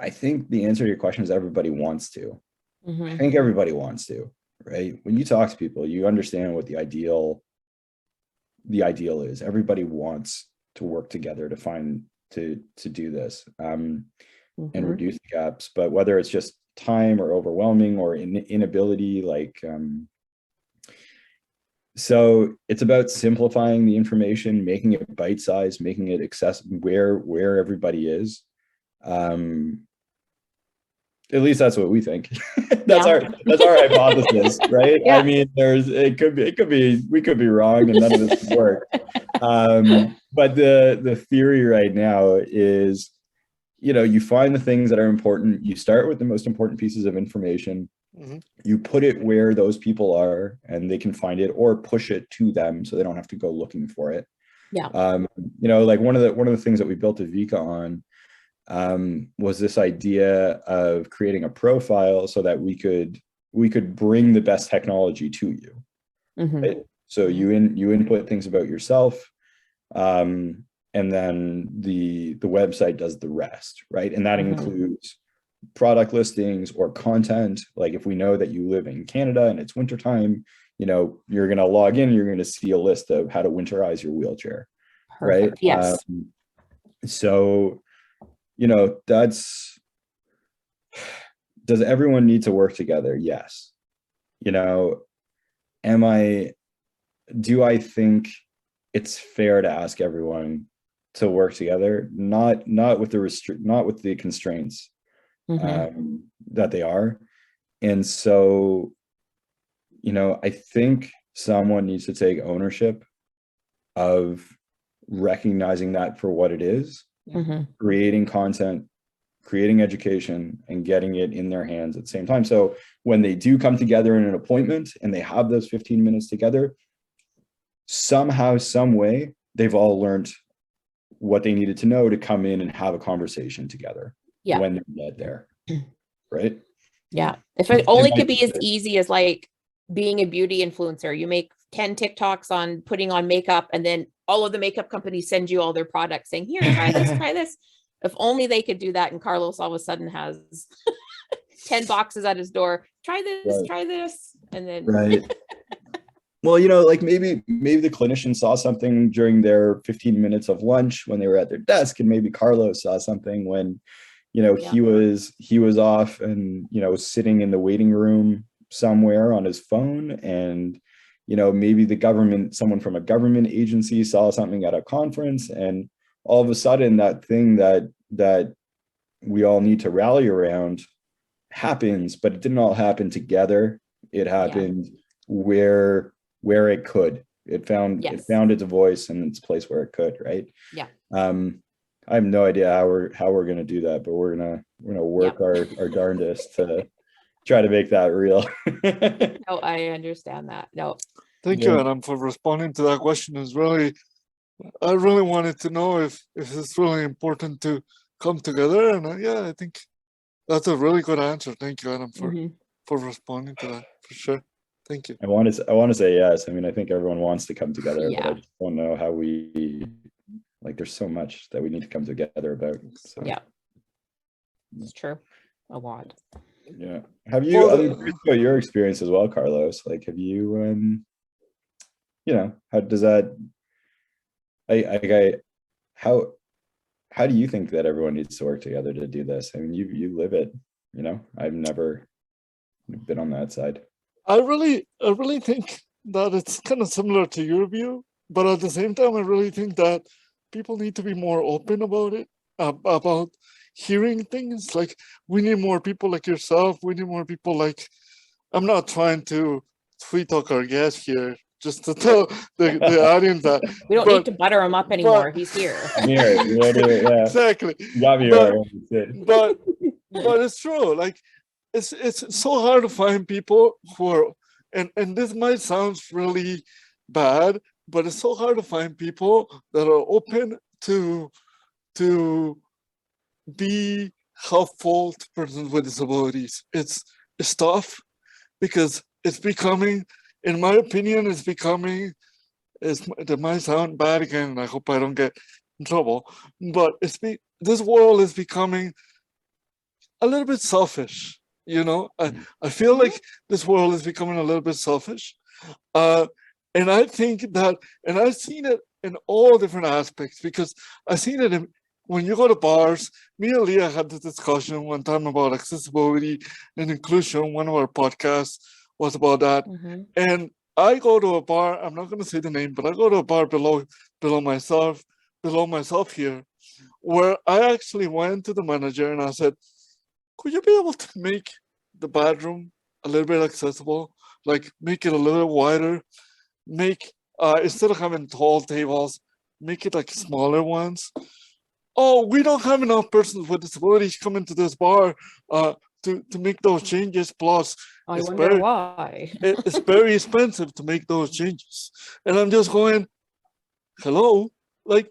I think the answer to your question is everybody wants to. I think everybody wants to. Right. When you talk to people, you understand what the ideal is. Everybody wants to work together to find to do this and reduce the gaps. But whether it's just time or overwhelming or inability, so it's about simplifying the information, making it bite-sized, making it accessible where everybody is. At least that's what we think. That's our hypothesis, right? Yeah. I mean, we could be wrong, and none of this would work. But the theory right now is, you find the things that are important. You start with the most important pieces of information. You put it where those people are, and they can find it, or push it to them so they don't have to go looking for it. Yeah. One of the things that we built Avika on was this idea of creating a profile so that we could bring the best technology to you. Right? So you input things about yourself, and then the website does the rest, right? And that includes product listings or content. Like if we know that you live in Canada and it's wintertime, you're going to log in, you're going to see a list of how to winterize your wheelchair. Perfect. Right? Yes. So does everyone need to work together? Yes. Do I think it's fair to ask everyone to work together? Not with the constraints that they are. And so, I think someone needs to take ownership of recognizing that for what it is. Creating content, creating education, and getting it in their hands at the same time. So when they do come together in an appointment and they have those 15 minutes together, somehow, some way, they've all learned what they needed to know to come in and have a conversation together when they get there. Right? Yeah. If it only could be as easy as being a beauty influencer, you make 10 TikToks on putting on makeup, and then all of the makeup companies send you all their products saying, here, try this, try this. If only they could do that. And Carlos all of a sudden has 10 boxes at his door. Try this, try this. And then. Right. Well, maybe the clinician saw something during their 15 minutes of lunch when they were at their desk, and maybe Carlos saw something when, he was off and, sitting in the waiting room somewhere on his phone, and maybe someone from a government agency saw something at a conference, and all of a sudden that thing that we all need to rally around happens, but it didn't all happen together. It happened where it could. It found its voice and its place where it could, right? Yeah. I have no idea how we're gonna do that, but we're gonna work our darndest to try to make that real. No, I understand that. No. Thank you, Adam, for responding to that question. I really wanted to know if it's really important to come together, and I think that's a really good answer. Thank you, Adam, for responding to that, for sure. Thank you. I want to say yes. I mean, I think everyone wants to come together, but I Yeah. just don't know how we, like, there's so much that we need to come together about. So Yeah. It's true. A lot. yeah. Have you, I'm curious about your experience as well, Carlos? Like, have you, how does that, how do you think that everyone needs to work together to do this? I mean, you live it, I've never been on that side. I really think that it's kind of similar to your view, but at the same time, I really think that people need to be more open about it, about hearing things. Like, we need more people like yourself. We need more people like, I'm not trying to sweet talk our guest here, just to tell the audience that we don't need to butter him up anymore. He's here. Yeah. Exactly. Got me but it's true. Like, it's so hard to find people who are, and this might sound really bad, but it's so hard to find people that are open to be helpful to persons with disabilities. It's tough because it's becoming, in my opinion, it might sound bad again, and I hope I don't get in trouble, but this world is becoming a little bit selfish. I feel like this world is becoming a little bit selfish. And I think that, and I've seen it in all different aspects, because I've seen it when you go to bars. Me and Leah had this discussion one time about accessibility and inclusion. One of our podcasts was about that. And I go to a bar, I'm not going to say the name, but I go to a bar below myself here, where I actually went to the manager and I said, could you be able to make the bathroom a little bit accessible? Like, make it a little wider, instead of having tall tables, make it like smaller ones. Oh, we don't have enough persons with disabilities coming to this bar to make those changes. Plus, I wonder why. It's very expensive to make those changes. And I'm just going, hello? Like,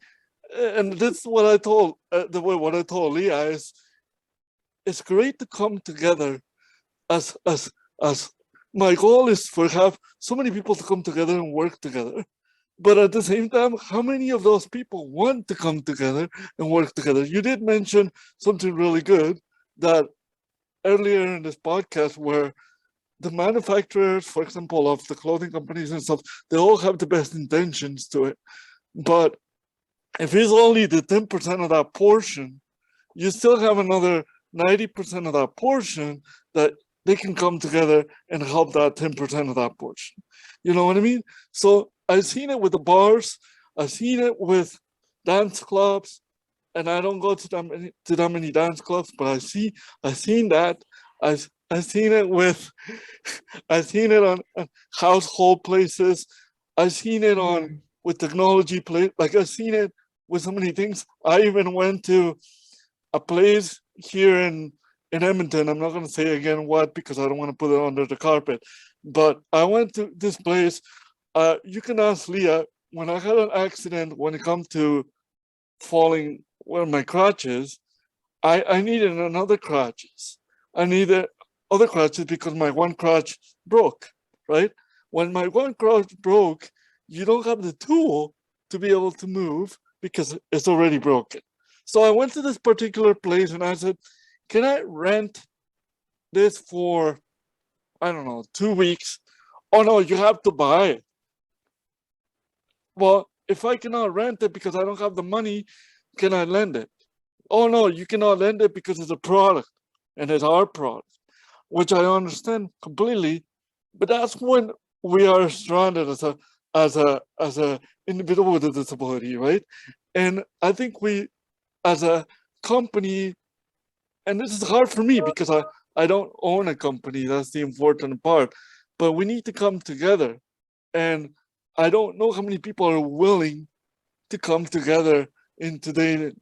and this is what I told, what I told Leah is, it's great to come together as my goal is for have so many people to come together and work together. But at the same time, how many of those people want to come together and work together? You did mention something really good that earlier in this podcast, where the manufacturers, for example, of the clothing companies and stuff, they all have the best intentions to it. But if it's only the 10% of that portion, you still have another 90% of that portion that they can come together and help that 10% of that portion. You know what I mean? So I've seen it with the bars, I've seen it with dance clubs, and I don't go to that many dance clubs, but I've seen that. I've seen it with, I've seen it on household places. I've seen it with technology play. Like, I've seen it with so many things. I even went to a place here in Edmonton. I'm not going to say again what, because I don't want to put it under the carpet. But I went to this place. You can ask Leah, when I had an accident, when it comes to falling where my crotch is, I needed another crutches. I needed other crutches because my one crutch broke, right? When my one crutch broke, you don't have the tool to be able to move because it's already broken. So I went to this particular place and I said, can I rent this for, I don't know, 2 weeks? Oh no, you have to buy it. Well, if I cannot rent it because I don't have the money, can I lend it? Oh no, you cannot lend it because it's a product and it's our product, which I understand completely. But that's when we are stranded as a individual with a disability, right? And I think we, as a company, and this is hard for me because I don't own a company, that's the important part, but we need to come together. And I don't know how many people are willing to come together in today's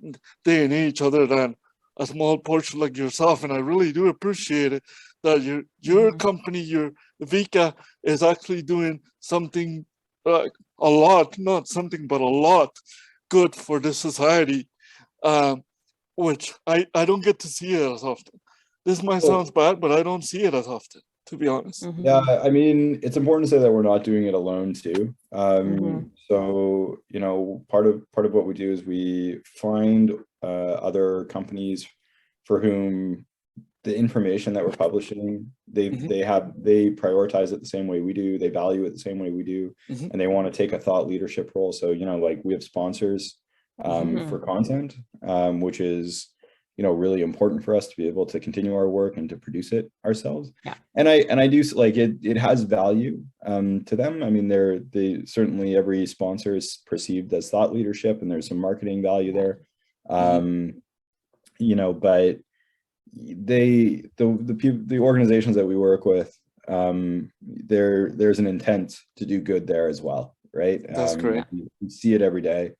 day and age other than a small portion like yourself. And I really do appreciate it that your company, your Vika, is actually doing something a lot, not something, but a lot good for the society, which I don't get to see it as often. This might sound bad, but I don't see it as often, to be honest. Yeah, I mean, it's important to say that we're not doing it alone too. So, you know, part of what we do is we find other companies for whom the information that we're publishing, they prioritize it the same way we do, they value it the same way we do, and they want to take a thought leadership role. So, you know, like we have sponsors for content, which is, you know, really important for us to be able to continue our work and to produce it ourselves. Yeah. And I do like it has value to them. I mean, they certainly, every sponsor is perceived as thought leadership, and there's some marketing value there. You know, but the organizations that we work with, there's an intent to do good there as well, right? That's great. We see it every day.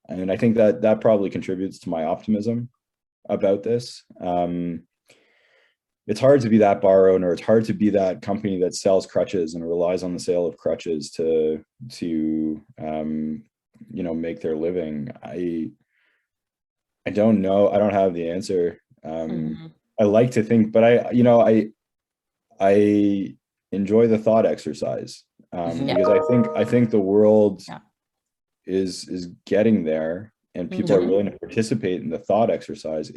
And I think that probably contributes to my optimism about this. It's hard to be that bar owner. It's hard to be that company that sells crutches and relies on the sale of crutches to you know, make their living. I don't know. I don't have the answer. I like to think, but I enjoy the thought exercise because I think the world is getting there, and people are willing to participate in the thought exercise.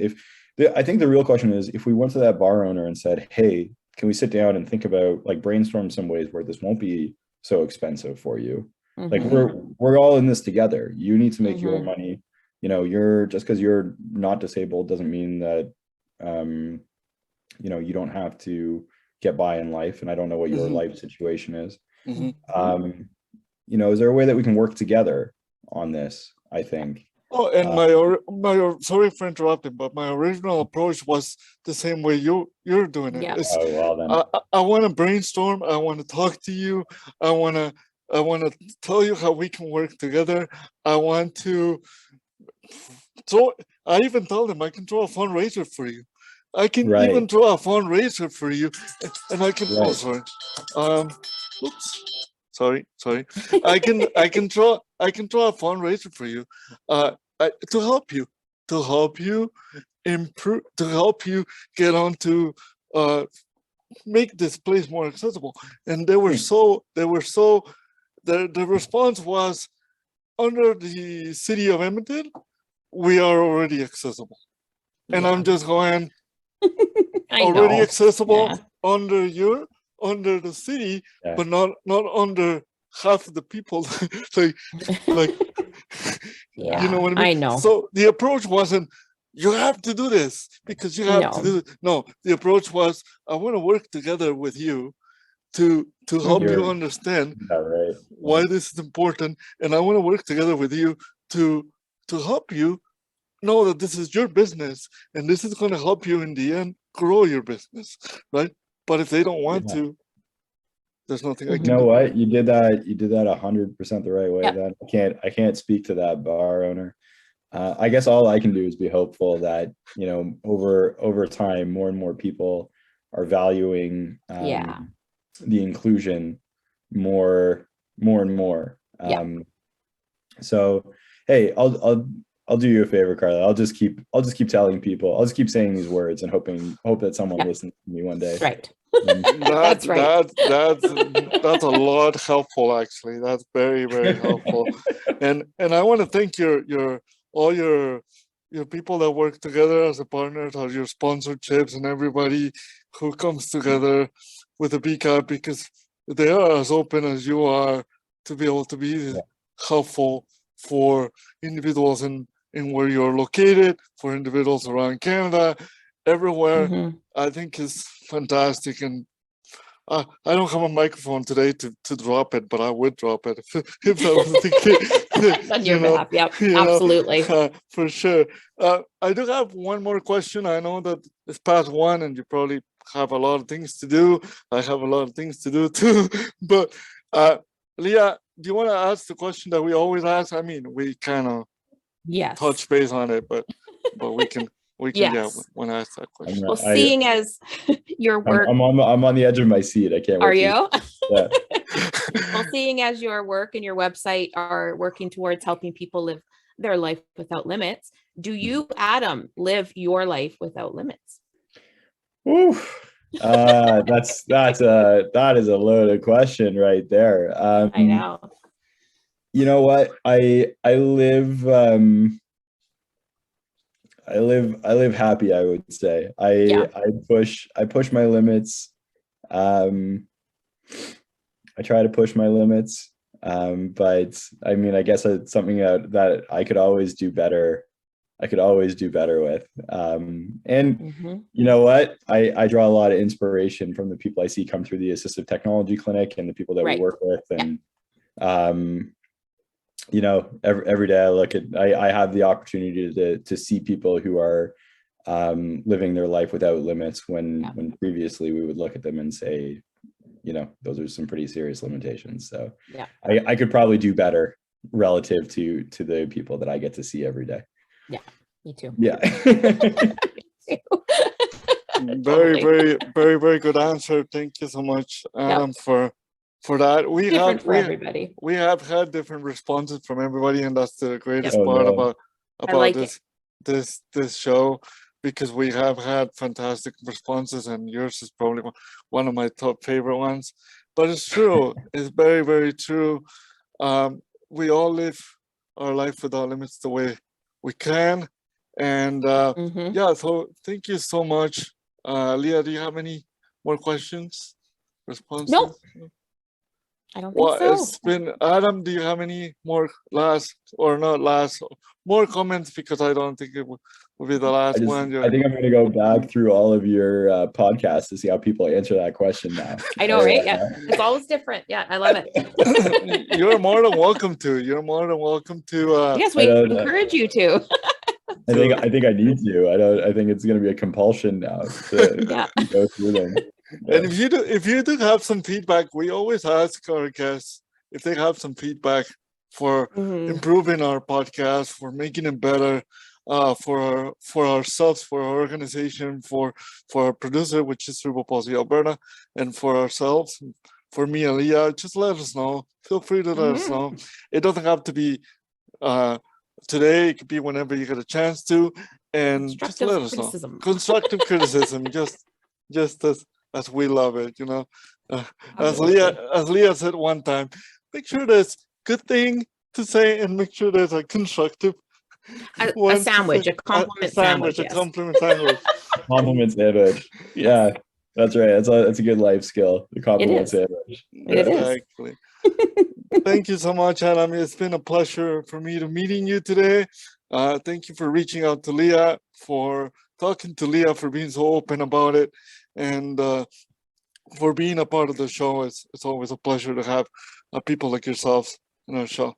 I think the real question is, if we went to that bar owner and said, hey, can we sit down and think about, like, brainstorm some ways where this won't be so expensive for you? Like, we're all in this together. You need to make your money. You know, just because you're not disabled doesn't mean that you know, you don't have to get by in life. And I don't know what your life situation is. You know, is there a way that we can work together on this? I think. Oh, and my sorry for interrupting, but my original approach was the same way you're doing it. Yeah. Oh, well, then. I want to brainstorm. I want to talk to you. I want to tell you how we can work together. I want to. So I even told them I can draw a fundraiser for you. I can even draw a fundraiser for you, and I can. Oh, sorry. Oops. Sorry. I can draw a fundraiser for you, to help you improve, to help you get on to make this place more accessible. And the response was, under the city of Edmonton, we are already accessible. And I'm just going, already accessible under the city, but not under half of the people. like you know what I mean? I know. So the approach wasn't, you have to do this because you have to do it. No, the approach was, I want to work together with you to help you understand why this is important, and I want to work together with you to help you know that this is your business, and this is going to help you in the end grow your business, right? But if they don't want to, there's nothing I can do. You know what? You did that 100% the right way. Then I can't speak to that bar owner. I guess all I can do is be hopeful that, you know, over time, more and more people are valuing the inclusion more and more. So, hey, I'll do you a favor, Carla. I'll just keep telling people. I'll just keep saying these words and hope that someone listens to me one day. Right. That's right. That's a lot helpful, actually. That's very, very helpful. And I want to thank all your people that work together as a partner, all your sponsorships, and everybody who comes together with the BCAP, because they are as open as you are to be able to be helpful for individuals in where you're located, for individuals around Canada, everywhere. I think is fantastic. And I don't have a microphone today to drop it, but I would drop it if that was the case. On your behalf. Yep, absolutely. For sure. I do have one more question. I know that it's past 1 and you probably have a lot of things to do. I have a lot of things to do too. But Leah, do you want to ask the question that we always ask? I mean, we kind of touch base on it, but we can when I ask that question. Well, seeing as your work, I'm on the edge of my seat. I can't wait. Are you? Yeah. Well, seeing as your work and your website are working towards helping people live their life without limits, do you, Adam, live your life without limits? Oof. That is a loaded question right there. I know. You know what? I live happy, I would say. I push my limits. I try to push my limits. But I mean, I guess it's something that I could always do better. I could always do better with. You know what? I draw a lot of inspiration from the people I see come through the assistive technology clinic and the people that we work with. And you know, every day I have the opportunity to see people who are living their life without limits when previously we would look at them and say, you know, those are some pretty serious limitations. So I could probably do better relative to the people that I get to see every day. Yeah, me too. Yeah. Very, very, very, very good answer. Thank you so much, Adam, for that. Everybody. We have had different responses from everybody, and that's the greatest Yep. part about like this show, because we have had fantastic responses, and yours is probably one of my top favorite ones. But it's true. It's very, very true. We all live our life without limits the way we can. And so thank you so much. Leah, do you have any more questions? Responses? Nope. I don't think so. It's been, Adam, do you have any more more comments? Because I don't think it will be the last one. I think I'm going to go back through all of your podcasts to see how people answer that question now. I know, right? Yeah. It's always different. Yeah, I love it. You're more than welcome to. Yes, we encourage you to. I think I need to. I think it's going to be a compulsion now to go through them. And if you do have some feedback, we always ask our guests if they have some feedback for improving our podcast, for making it better, for ourselves, for our organization, for our producer, which is Cerebral Palsy Alberta, and for ourselves, for me and Leah. Just let us know. Feel free to let us know. It doesn't have to be today. It could be whenever you get a chance to, and just let us know. Constructive criticism, just as we love it, you know. As Leah said one time, make sure there's good thing to say and make sure there's a constructive a sandwich, a compliment sandwich. A compliment sandwich. Compliment sandwich. Yeah, that's right. That's a good life skill. The compliment sandwich. Exactly. Thank you so much, Adam. It's been a pleasure for me to meeting you today. Thank you for reaching out to Leah, for talking to Leah, for being so open about it, and for being a part of the show. It's always a pleasure to have people like yourselves in our show.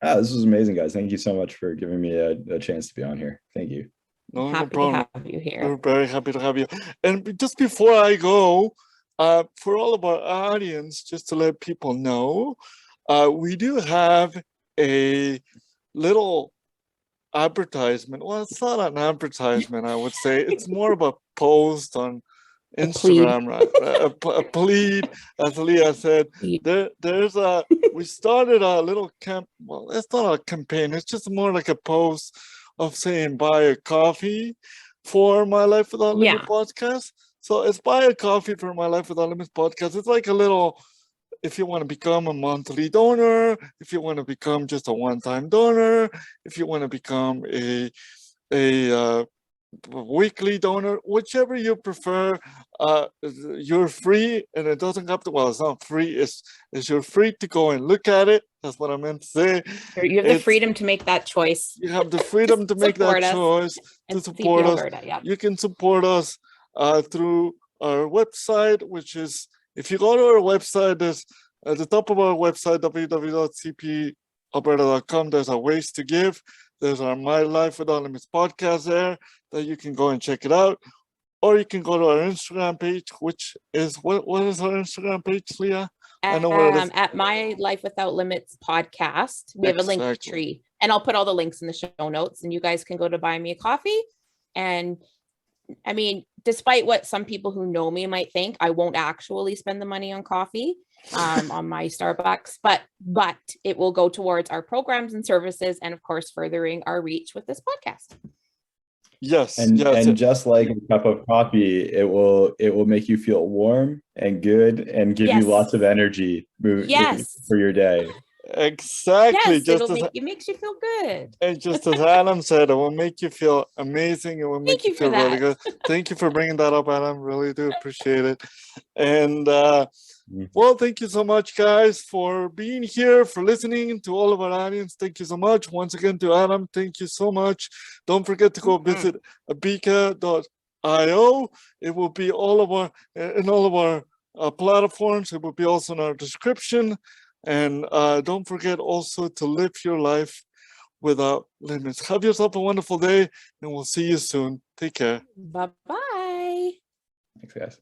This was amazing, guys. Thank you so much for giving me a chance to be on here. Thank you. No happy problem. to have you here. We're very happy to have you. And just before I go, for all of our audience, just to let people know, we do have a little advertisement. Well, it's not an advertisement, I would say. It's more of a post on Instagram, a plead, as Leah said. We started a little well, it's not a campaign, it's just more like a post of saying buy a coffee for My Life Without Limits podcast. So it's buy a coffee for My Life Without Limits podcast. It's like a little, if you want to become a monthly donor, if you want to become just a one-time donor, if you want to become a weekly donor, whichever you prefer, you're free, and it doesn't have to, well, it's not free, it's you're free to go and look at it. That's what I meant to say. You have the freedom to make that choice. You have the freedom to make that choice, to support us. You can support us through our website, which is, if you go to our website, there's at the top of our website, www.cp alberta.com. There's our ways to give. There's our My Life Without Limits podcast there that you can go and check it out. Or you can go to our Instagram page, which is, what is our Instagram page, Leah? I know where it is. At My Life Without Limits podcast, we have a link tree, and I'll put all the links in the show notes, and you guys can go to buy me a coffee. And I mean, despite what some people who know me might think, I won't actually spend the money on coffee on my Starbucks, but it will go towards our programs and services, and of course, furthering our reach with this podcast. Yes. And just like a cup of coffee, it will make you feel warm and good and give you lots of energy for your day. Exactly. Yes, it makes you feel good. And just as Adam said, it will make you feel amazing. It will make you feel really good. Thank you for bringing that up, Adam. Really do appreciate it. And well, thank you so much, guys, for being here, for listening. To all of our audience, thank you so much. Once again, to Adam, thank you so much. Don't forget to go visit abika.io. It will be in all of our platforms. It will be also in our description. And don't forget also to live your life without limits. Have yourself a wonderful day, and we'll see you soon. Take care. Bye-bye. Thanks, guys.